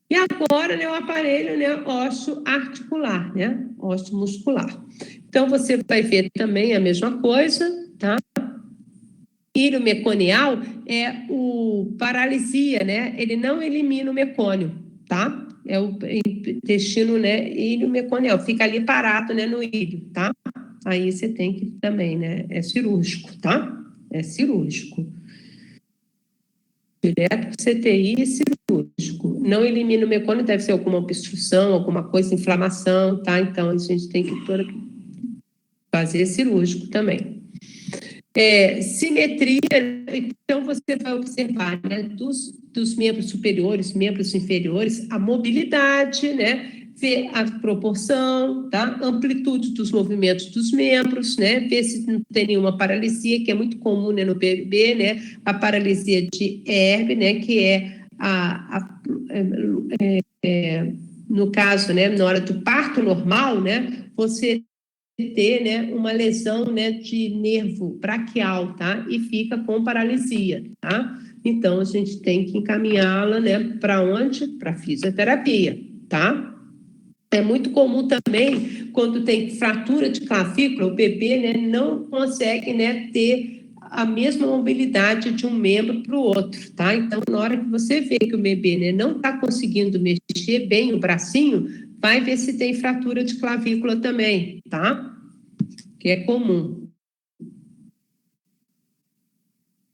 E agora, né, o aparelho, né, ósseo articular, né, ósseo muscular. Então, você vai ver também a mesma coisa, tá? Ilho meconial é o paralisia, né? Ele não elimina o mecônio, tá? É o intestino, né? Ilho meconial, fica ali parado, né, no ilho, tá? Aí você tem que também, né? É cirúrgico, tá? É cirúrgico. Direto para CTI cirúrgico. Não elimina o mecônio, deve ser alguma obstrução, alguma coisa, inflamação, tá? Então a gente tem que fazer cirúrgico também. Simetria, então você vai observar, né, dos membros superiores, membros inferiores, a mobilidade, né, ver a proporção, tá, amplitude dos movimentos dos membros, né, ver se não tem nenhuma paralisia, que é muito comum, né, no bebê, né, a paralisia de Erb, né, que é no caso, né, na hora do parto normal, né, você ter, né, uma lesão, né, de nervo braquial, tá? E fica com paralisia, tá? Então, a gente tem que encaminhá-la, né, para onde? Para fisioterapia, tá? É muito comum também, quando tem fratura de clavícula, o bebê, né, não consegue, né, ter a mesma mobilidade de um membro para o outro, tá? Então, na hora que você vê que o bebê, né, não está conseguindo mexer bem o bracinho, vai ver se tem fratura de clavícula também, tá? Que é comum.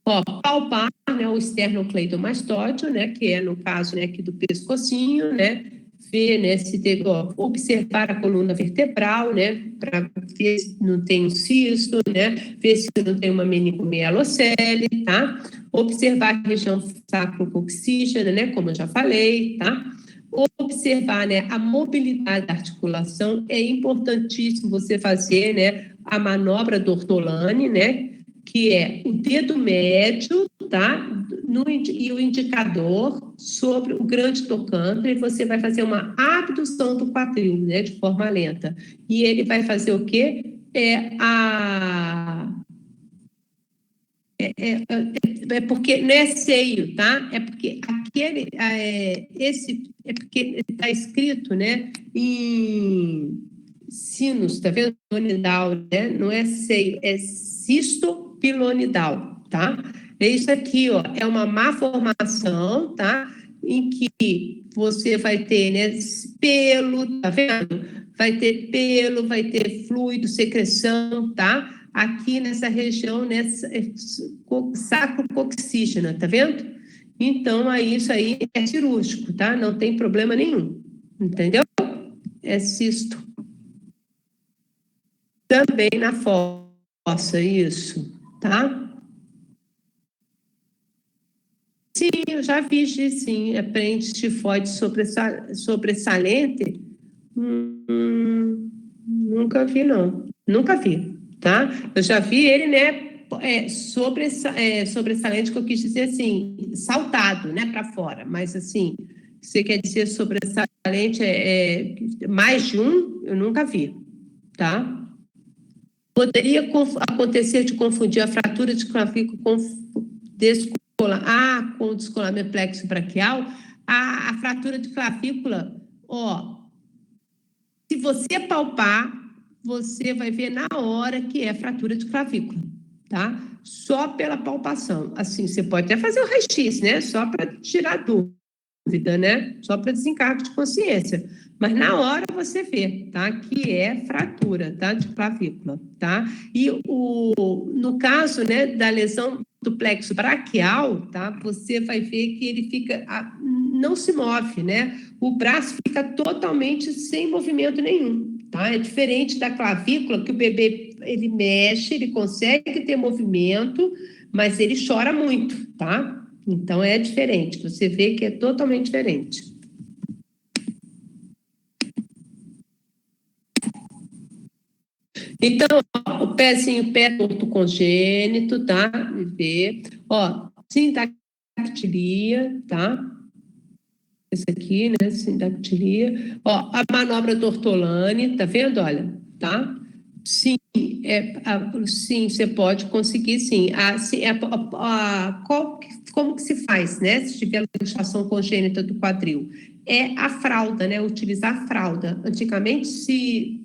Ó, palpar, né, o esternocleidomastóide, né, que é no caso, né, aqui do pescocinho, né, ver, né, se teve, ó, observar a coluna vertebral, né, para ver se não tem um cisto, né, ver se não tem uma meningomielocele, tá? Observar a região sacrococcígea, né, como eu já falei, tá? Observar, né, a mobilidade da articulação, é importantíssimo você fazer, né, a manobra do ortolane, né, que é o dedo médio, tá? E o indicador sobre o grande tocante, e você vai fazer uma abdução do quadril, né, de forma lenta. E ele vai fazer o quê? É porque não é seio, tá? É porque porque está escrito, né, em sinus, tá vendo? Pilonidal, né? Não é seio, é cistopilonidal, tá? É isso aqui, ó, é uma má formação, tá? Em que você vai ter, né, pelo, tá vendo? Vai ter pelo, vai ter fluido, secreção, tá? Aqui nessa região, nessa sacrococcígena, tá vendo? Então, aí, isso aí é cirúrgico, tá? Não tem problema nenhum, entendeu? É cisto. Também na fossa, isso, tá? Sim, eu já vi, sim. Aprende tifoide sobressalente. Nunca vi, não. Nunca vi, tá? Eu já vi ele, né? Sobressalente, que eu quis dizer assim, saltado, né, para fora. Mas, assim, você quer dizer sobressalente mais de um? Eu nunca vi, tá? Poderia acontecer de confundir a fratura de clavícula com com descolamento plexo braquial. A fratura de clavícula, ó, se você palpar, você vai ver na hora que é fratura de clavícula, tá? Só pela palpação. Assim, você pode até fazer o raio-x, né? Só para tirar dúvida, né? Só para desencargo de consciência. Mas na hora você vê, tá? Que é fratura, tá? De clavícula, tá? E no caso, né, da lesão do plexo braquial, tá? Você vai ver que ele não se move, né? O braço fica totalmente sem movimento nenhum, tá? É diferente da clavícula, que o bebê, ele mexe, ele consegue ter movimento, mas ele chora muito, tá? Então, é diferente. Você vê que é totalmente diferente. Então, o pé torto congênito, tá? Bebê. Ó, sindactilia, tá? Esse aqui, né? Sindactilia. Ó, a manobra do Ortolani, tá vendo? Olha, tá? Sim, sim, você pode conseguir, sim. Como que se faz, né? Se tiver luxação congênita do quadril? É a fralda, né? Utilizar a fralda. Antigamente se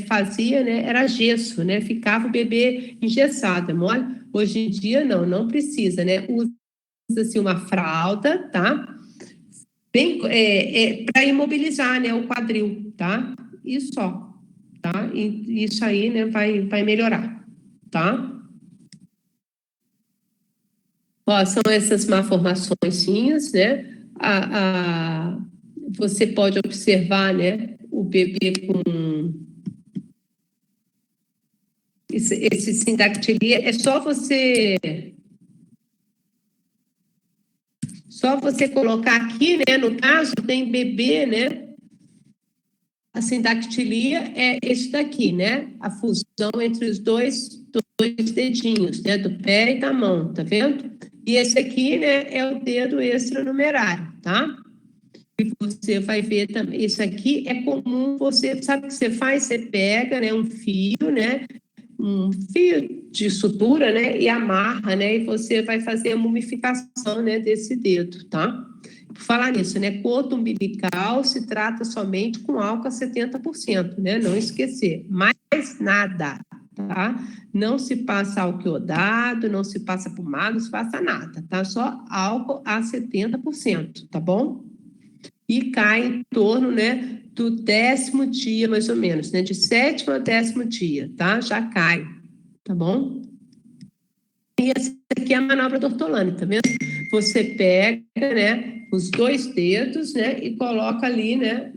fazia, né? Era gesso, né? Ficava o bebê engessado, mole. Hoje em dia, não precisa, né? Usa-se uma fralda, tá? Bem, para imobilizar, né? O quadril, tá? E só. Tá? E isso aí, né, vai melhorar, tá? Ó, são essas malformações, né? Você pode observar, né, o bebê com esse sindactilia, é só você colocar aqui, né, no caso, tem bebê, né? A sindactilia é esse daqui, né? A fusão entre os dois dedinhos, né? Do pé e da mão, tá vendo? E esse aqui, né, é o dedo extranumerário, tá? E você vai ver também, isso aqui é comum, você sabe o que você faz? Você pega, né, um fio de sutura, né, e amarra, né, e você vai fazer a mumificação, né, desse dedo, tá? Por falar nisso, né, coto umbilical se trata somente com álcool a 70%, né, não esquecer, mais nada, tá? Não se passa álcool iodado, não se passa pomada, não se passa nada, tá? Só álcool a 70%, tá bom? E cai em torno, né, do 10º dia, mais ou menos, né, de 7º a 10º dia, tá? Já cai, tá bom? E essa aqui é a manobra do Ortolani, tá vendo? Você pega, né, os dois dedos, né, e coloca ali, né,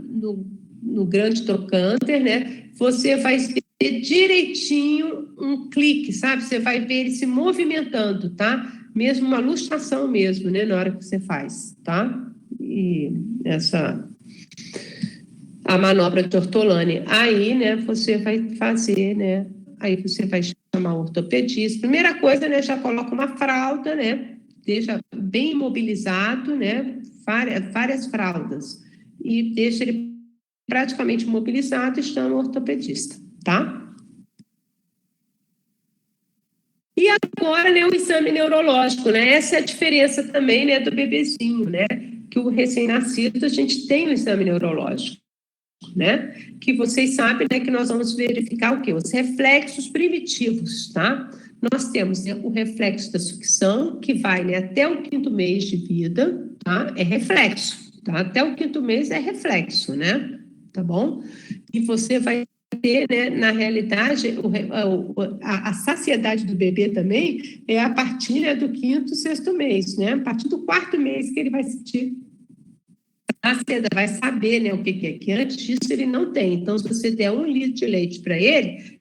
no grande trocânter, né? Você vai ter direitinho um clique, sabe? Você vai ver ele se movimentando, tá? Mesmo uma luxação mesmo, né, na hora que você faz, tá? E a manobra de Ortolani. Aí, né, você vai fazer, né, aí você vai chamar o ortopedista. Primeira coisa, né, já coloca uma fralda, né, deixa bem imobilizado, né, várias fraldas, e deixa ele praticamente imobilizado e chama o ortopedista, tá? E agora, né, o exame neurológico, né, essa é a diferença também, né, do bebezinho, né, que o recém-nascido, a gente tem o exame neurológico, né? Que vocês sabem, né, que nós vamos verificar o quê? Os reflexos primitivos, tá? Nós temos, né, o reflexo da sucção, que vai, né, até o 5º mês de vida, tá? É reflexo, tá? Até o 5º mês é reflexo, né? Tá bom? E você vai ter, né, na realidade, a saciedade do bebê também é a partir, né, do 5º, 6º mês, né? A partir do 4º mês que ele vai sentir saciedade, vai saber, né, o que é, que antes disso ele não tem. Então, se você der 1 litro de leite para ele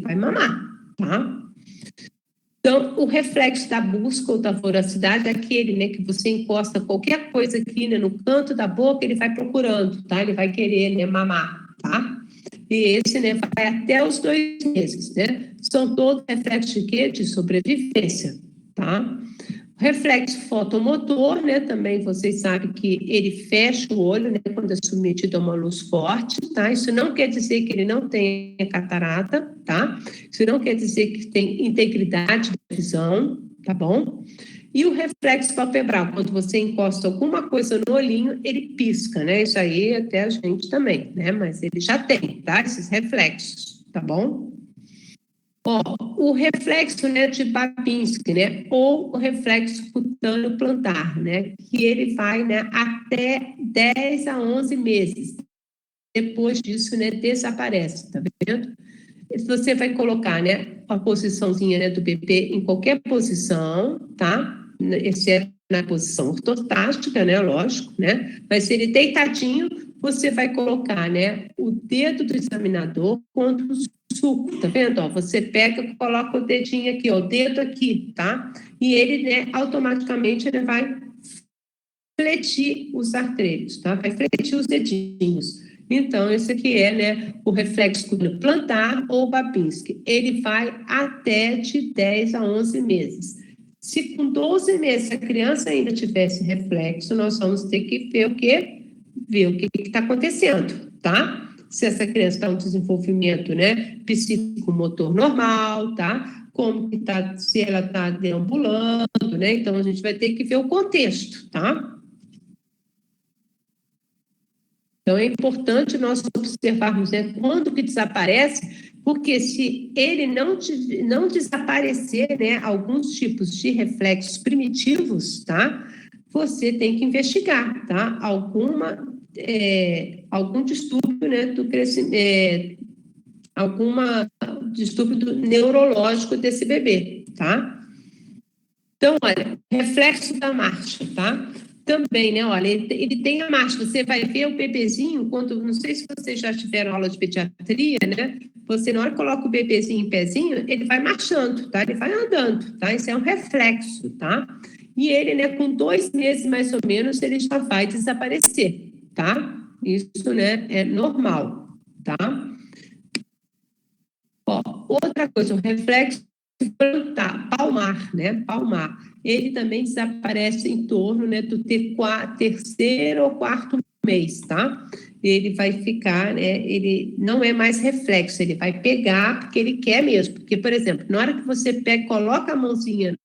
vai mamar, tá? Então, o reflexo da busca ou da voracidade é aquele, né, que você encosta qualquer coisa aqui, né, no canto da boca, ele vai procurando, tá? Ele vai querer, né, mamar, tá? E esse, né, vai até os 2 meses, né? São todos reflexos de quê? De sobrevivência, tá? O reflexo fotomotor, né, também vocês sabem que ele fecha o olho, né, quando é submetido a uma luz forte, tá? Isso não quer dizer que ele não tenha catarata, tá? Isso não quer dizer que tem integridade da visão, tá bom? E o reflexo palpebral, quando você encosta alguma coisa no olhinho, ele pisca, né? Isso aí até a gente também, né? Mas ele já tem, tá? Esses reflexos, tá bom? Ó, o reflexo, né, de Babinski, né, ou o reflexo cutâneo plantar, né, que ele vai, né, até 10 a 11 meses. Depois disso, né, desaparece, tá vendo? Você vai colocar, né, a posiçãozinha, né, do bebê em qualquer posição, tá? Exceto na posição ortostática, né, lógico, né? Mas se ele deitadinho, você vai colocar, né, o dedo do examinador contra o suco, tá vendo? Ó, você pega, coloca o dedinho aqui, ó, o dedo aqui, tá? E ele, né, automaticamente ele vai fletir os artérios, tá? Vai fletir os dedinhos. Então, esse aqui é, né, o reflexo cutâneo plantar ou Babinski. Ele vai até de 10 a 11 meses. Se com 12 meses a criança ainda tivesse reflexo, nós vamos ter que ver o quê? Ver o que está acontecendo, tá? Se essa criança está em um desenvolvimento, né, psicomotor normal, tá? Como que tá, se ela está deambulando, né? Então, a gente vai ter que ver o contexto, tá? Então, é importante nós observarmos, né, quando que desaparece, porque se ele não desaparecer, né, alguns tipos de reflexos primitivos, tá? Você tem que investigar, tá? Algum distúrbio, né, do crescimento, alguma distúrbio neurológico desse bebê, tá? Então, olha, reflexo da marcha, tá? Também, né? Olha, ele tem a marcha. Você vai ver o bebezinho, quando, não sei se vocês já tiveram aula de pediatria, né? Você, na hora que coloca o bebezinho em pezinho, ele vai marchando, tá? Ele vai andando, tá? Isso é um reflexo, tá? E ele, né, com 2 meses mais ou menos, ele já vai desaparecer, tá? Isso, né, é normal, tá? Ó, outra coisa, o reflexo palmar, né? Palmar. Ele também desaparece em torno, né, do terceiro ou quarto mês, tá? Ele vai ficar, né? Ele não é mais reflexo, ele vai pegar porque ele quer mesmo. Porque, por exemplo, na hora que você pega, coloca a mãozinha,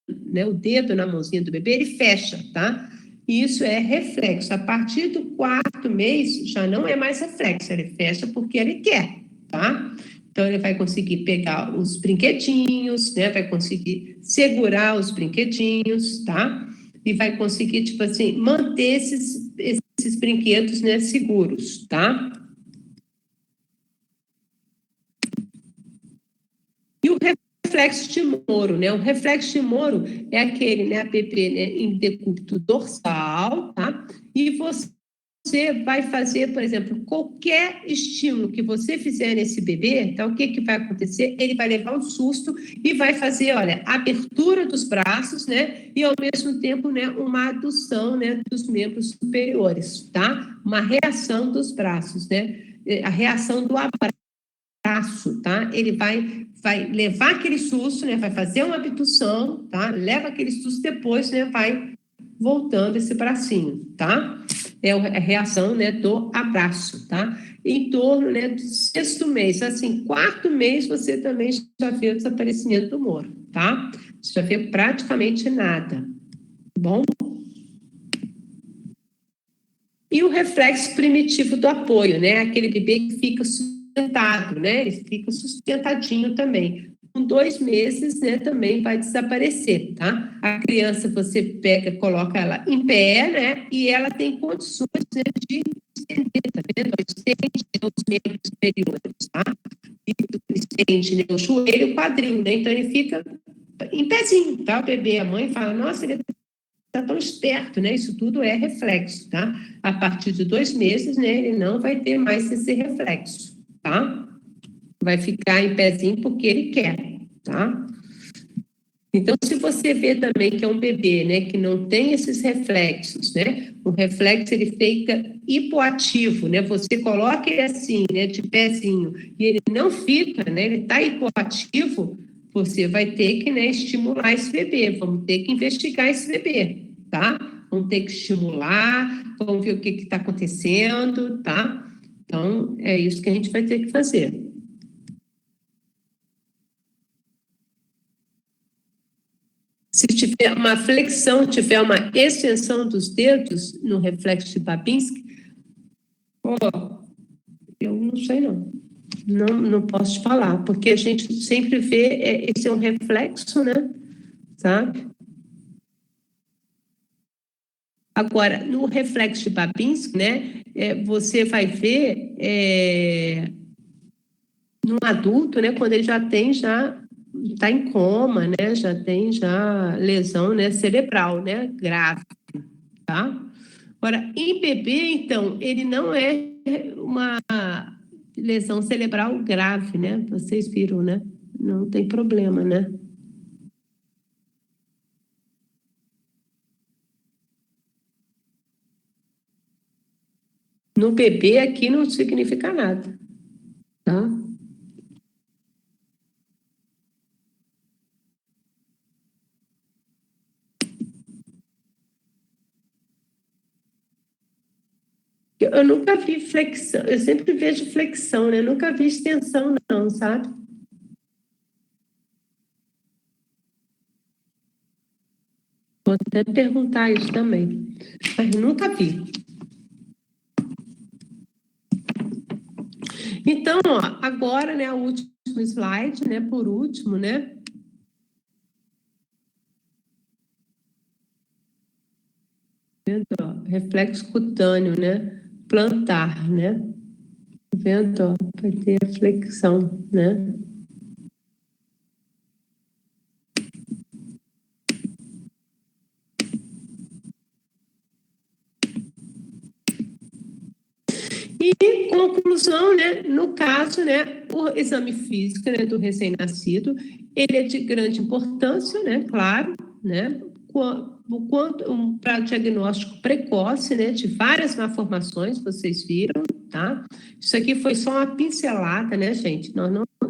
né, o dedo na mãozinha do bebê, ele fecha, tá? Isso é reflexo. A partir do quarto mês, já não é mais reflexo, ele fecha porque ele quer, tá? Então, ele vai conseguir pegar os brinquedinhos, né? Vai conseguir segurar os brinquedinhos, tá? E vai conseguir, tipo assim, manter esses brinquedos, né, seguros, tá? E o reflexo de Moro, né? O reflexo de Moro é aquele, né, APP, né, em decúbito dorsal, tá? E você vai fazer, por exemplo, qualquer estímulo que você fizer nesse bebê, então o que que vai acontecer? Ele vai levar um susto e vai fazer, olha, abertura dos braços, né? E ao mesmo tempo, né, uma adução, né, dos membros superiores, tá? Uma reação dos braços, né? A reação do abraço, tá? Ele vai levar aquele susto, né? Vai fazer uma abdução, tá? Leva aquele susto, depois, né? Vai voltando esse bracinho, tá? É a reação, né, do abraço, tá? Em torno, né, do 6º mês, assim, 4º mês você também já vê o desaparecimento do Moro, tá? Você já vê praticamente nada, tá bom? E o reflexo primitivo do apoio, né? Aquele bebê que fica sustentado, né? Ele fica sustentadinho também. Com 2 meses, né, também vai desaparecer, tá? A criança, você pega, coloca ela em pé, né? E ela tem condições, né, de estender, tá vendo? Estende, né, os membros superiores, tá? E estende, né, o joelho e o quadril, né? Então, ele fica em pezinho, tá? O bebê, a mãe fala, nossa, ele está tão esperto, né? Isso tudo é reflexo, tá? A partir de 2 meses, né, ele não vai ter mais esse reflexo, tá? Vai ficar em pezinho porque ele quer, tá? Então, se você vê também que é um bebê, né, que não tem esses reflexos, né, o reflexo ele fica hipoativo, né, você coloca ele assim, né, de pezinho, e ele não fica, né, ele está hipoativo, você vai ter que, né, estimular esse bebê, vamos ter que investigar esse bebê, tá? Vamos ter que estimular, vamos ver o que está acontecendo, tá? Então, é isso que a gente vai ter que fazer. Se tiver uma flexão, tiver uma extensão dos dedos no reflexo de Babinski, oh, eu não sei não. Não posso te falar, porque a gente sempre vê, esse é um reflexo, né? Sabe? Agora, no reflexo de Babinski, né? Você vai ver num adulto, né? Quando ele já está em coma, né? Já tem já lesão, né? Cerebral, né? Grave, tá? Agora, em bebê, então, ele não é uma lesão cerebral grave, né? Vocês viram, né? Não tem problema, né? No bebê aqui não significa nada, tá? Eu nunca vi flexão, eu sempre vejo flexão, né? Eu nunca vi extensão, não, sabe? Vou até perguntar isso também, mas nunca vi. Então, ó, agora, né, o último slide, né, por último, né? Vendo, ó, reflexo cutâneo, né? Plantar, né? Tá vendo, ó, vai ter a flexão, né? E conclusão, né? No caso, né, o exame físico, né, do recém-nascido, ele é de grande importância, né? Claro, né? O quanto para diagnóstico precoce, né, de várias malformações, vocês viram, tá? Isso aqui foi só uma pincelada, né, gente?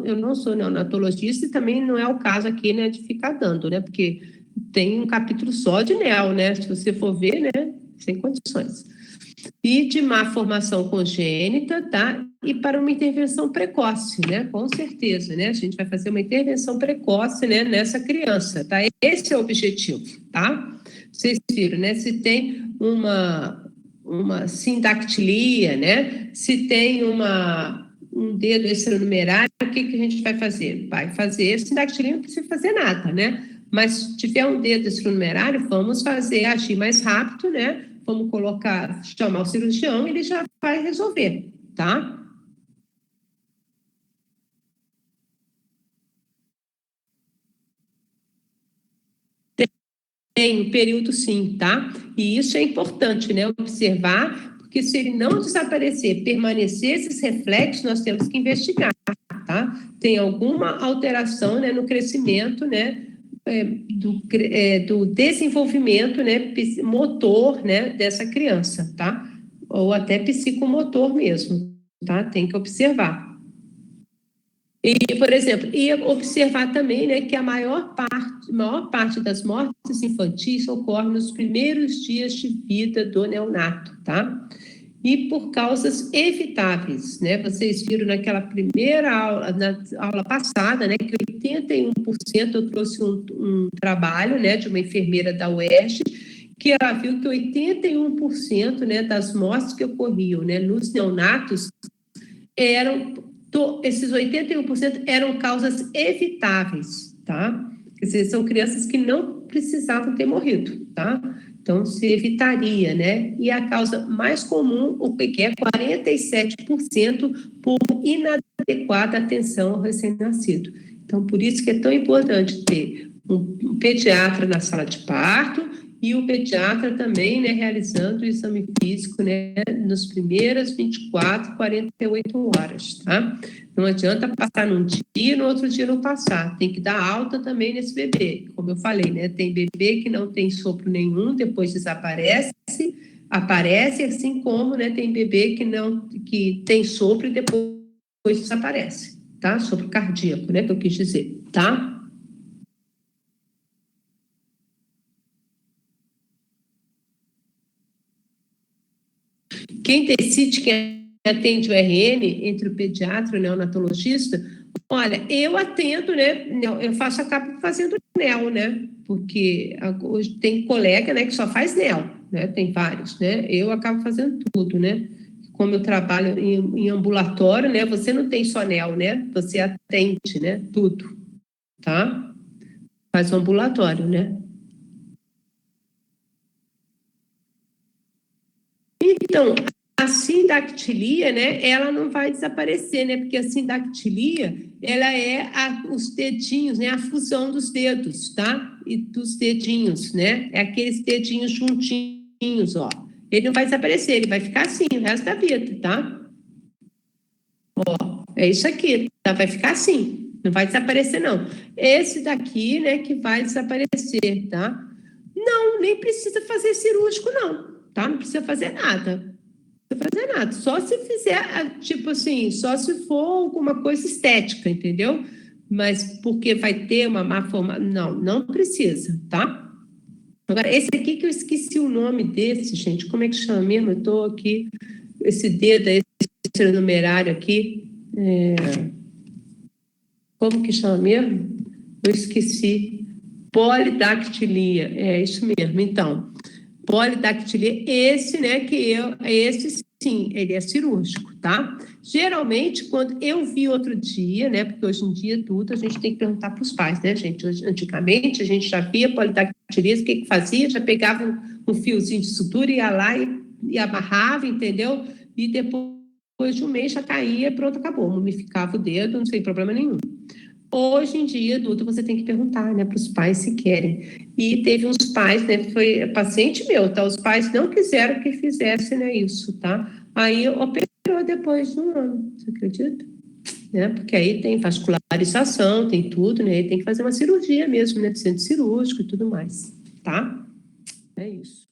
Eu não sou neonatologista e também não é o caso aqui, né, de ficar dando, né? Porque tem um capítulo só de neo, né? Se você for ver, né, sem condições e de má formação congênita, tá? E para uma intervenção precoce, né? Com certeza, né? A gente vai fazer uma intervenção precoce, né, nessa criança, tá? Esse é o objetivo, tá? Vocês viram, né? Se tem uma sindactilia, né? Se tem um dedo extranumerário, o que a gente vai fazer? Vai fazer sindactilia, não precisa fazer nada, né? Mas se tiver um dedo extranumerário, vamos fazer agir mais rápido, né? Vamos colocar, chamar o cirurgião, ele já vai resolver, tá? Tem um período sim, tá? E isso é importante, né? Observar, porque se ele não desaparecer, permanecer esses reflexos, nós temos que investigar, tá? Tem alguma alteração, né, no crescimento, né? Do desenvolvimento, né, motor, né, dessa criança, tá? Ou até psicomotor mesmo, tá? Tem que observar. E, por exemplo, e observar também, né, que a maior parte das mortes infantis ocorre nos primeiros dias de vida do neonato, tá? E por causas evitáveis, né? Vocês viram naquela primeira aula, na aula passada, né, que 81%, eu trouxe um trabalho, né, de uma enfermeira da UERJ, que ela viu que 81%, né, das mortes que ocorriam, né, nos neonatos eram, esses 81% eram causas evitáveis, tá? Quer dizer, são crianças que não precisavam ter morrido, tá? Então, se evitaria, né? E a causa mais comum, o que é 47% por inadequada atenção ao recém-nascido. Então, por isso que é tão importante ter um pediatra na sala de parto e o pediatra também, né, realizando o exame físico, né, nas primeiras 24, 48 horas, tá? Não adianta passar num dia e no outro dia não passar. Tem que dar alta também nesse bebê. Como eu falei, né? Tem bebê que não tem sopro nenhum, depois desaparece, aparece, assim como, né, tem bebê que tem sopro e depois desaparece, tá? Sopro cardíaco, né, que eu quis dizer, tá? Quem decide quem atende o RN entre o pediatra e o neonatologista, olha, eu atendo, né? Acabo fazendo neo, né? Porque hoje tem colega, né, que só faz neo, né? Tem vários, né? Eu acabo fazendo tudo, né? Como eu trabalho em ambulatório, né? Você não tem só neo, né? Você atende, né? Tudo, tá? Faz o ambulatório, né? Então, a sindactilia, né, ela não vai desaparecer, né, porque a sindactilia, ela é os dedinhos, né, a fusão dos dedos, tá? E dos dedinhos, né? É aqueles dedinhos juntinhos, ó. Ele não vai desaparecer, ele vai ficar assim o resto da vida, tá? É isso aqui, tá? Vai ficar assim, não vai desaparecer, não. Esse daqui, né, que vai desaparecer, tá? Não, nem precisa fazer cirúrgico, não, tá? Não precisa fazer nada. Fazer nada, só se fizer, tipo assim, só se for alguma coisa estética, entendeu? Mas porque vai ter uma má forma, não precisa, tá? Agora, esse aqui que eu esqueci o nome desse, gente, como é que chama mesmo? Eu tô aqui, esse dedo, esse numerário aqui, como que chama mesmo? Eu esqueci. Polidactilia, é isso mesmo, então. Polidactilia, esse, né, esse sim, ele é cirúrgico, tá? Geralmente, quando eu vi outro dia, né, porque hoje em dia tudo a gente tem que perguntar para os pais, né, gente? Antigamente a gente já via polidactilia, o que fazia? Já pegava um fiozinho de sutura, ia lá e amarrava, entendeu? E depois de um mês já caía, pronto, acabou, mumificava o dedo, não tem problema nenhum. Hoje em dia, adulto, você tem que perguntar, né, para os pais se querem. E teve uns pais, né, foi paciente meu, tá? Os pais não quiseram que fizesse, né, isso, tá? Aí operou depois de um ano, você acredita? Né? Porque aí tem vascularização, tem tudo, né? E tem que fazer uma cirurgia mesmo, né, de centro cirúrgico e tudo mais, tá? É isso.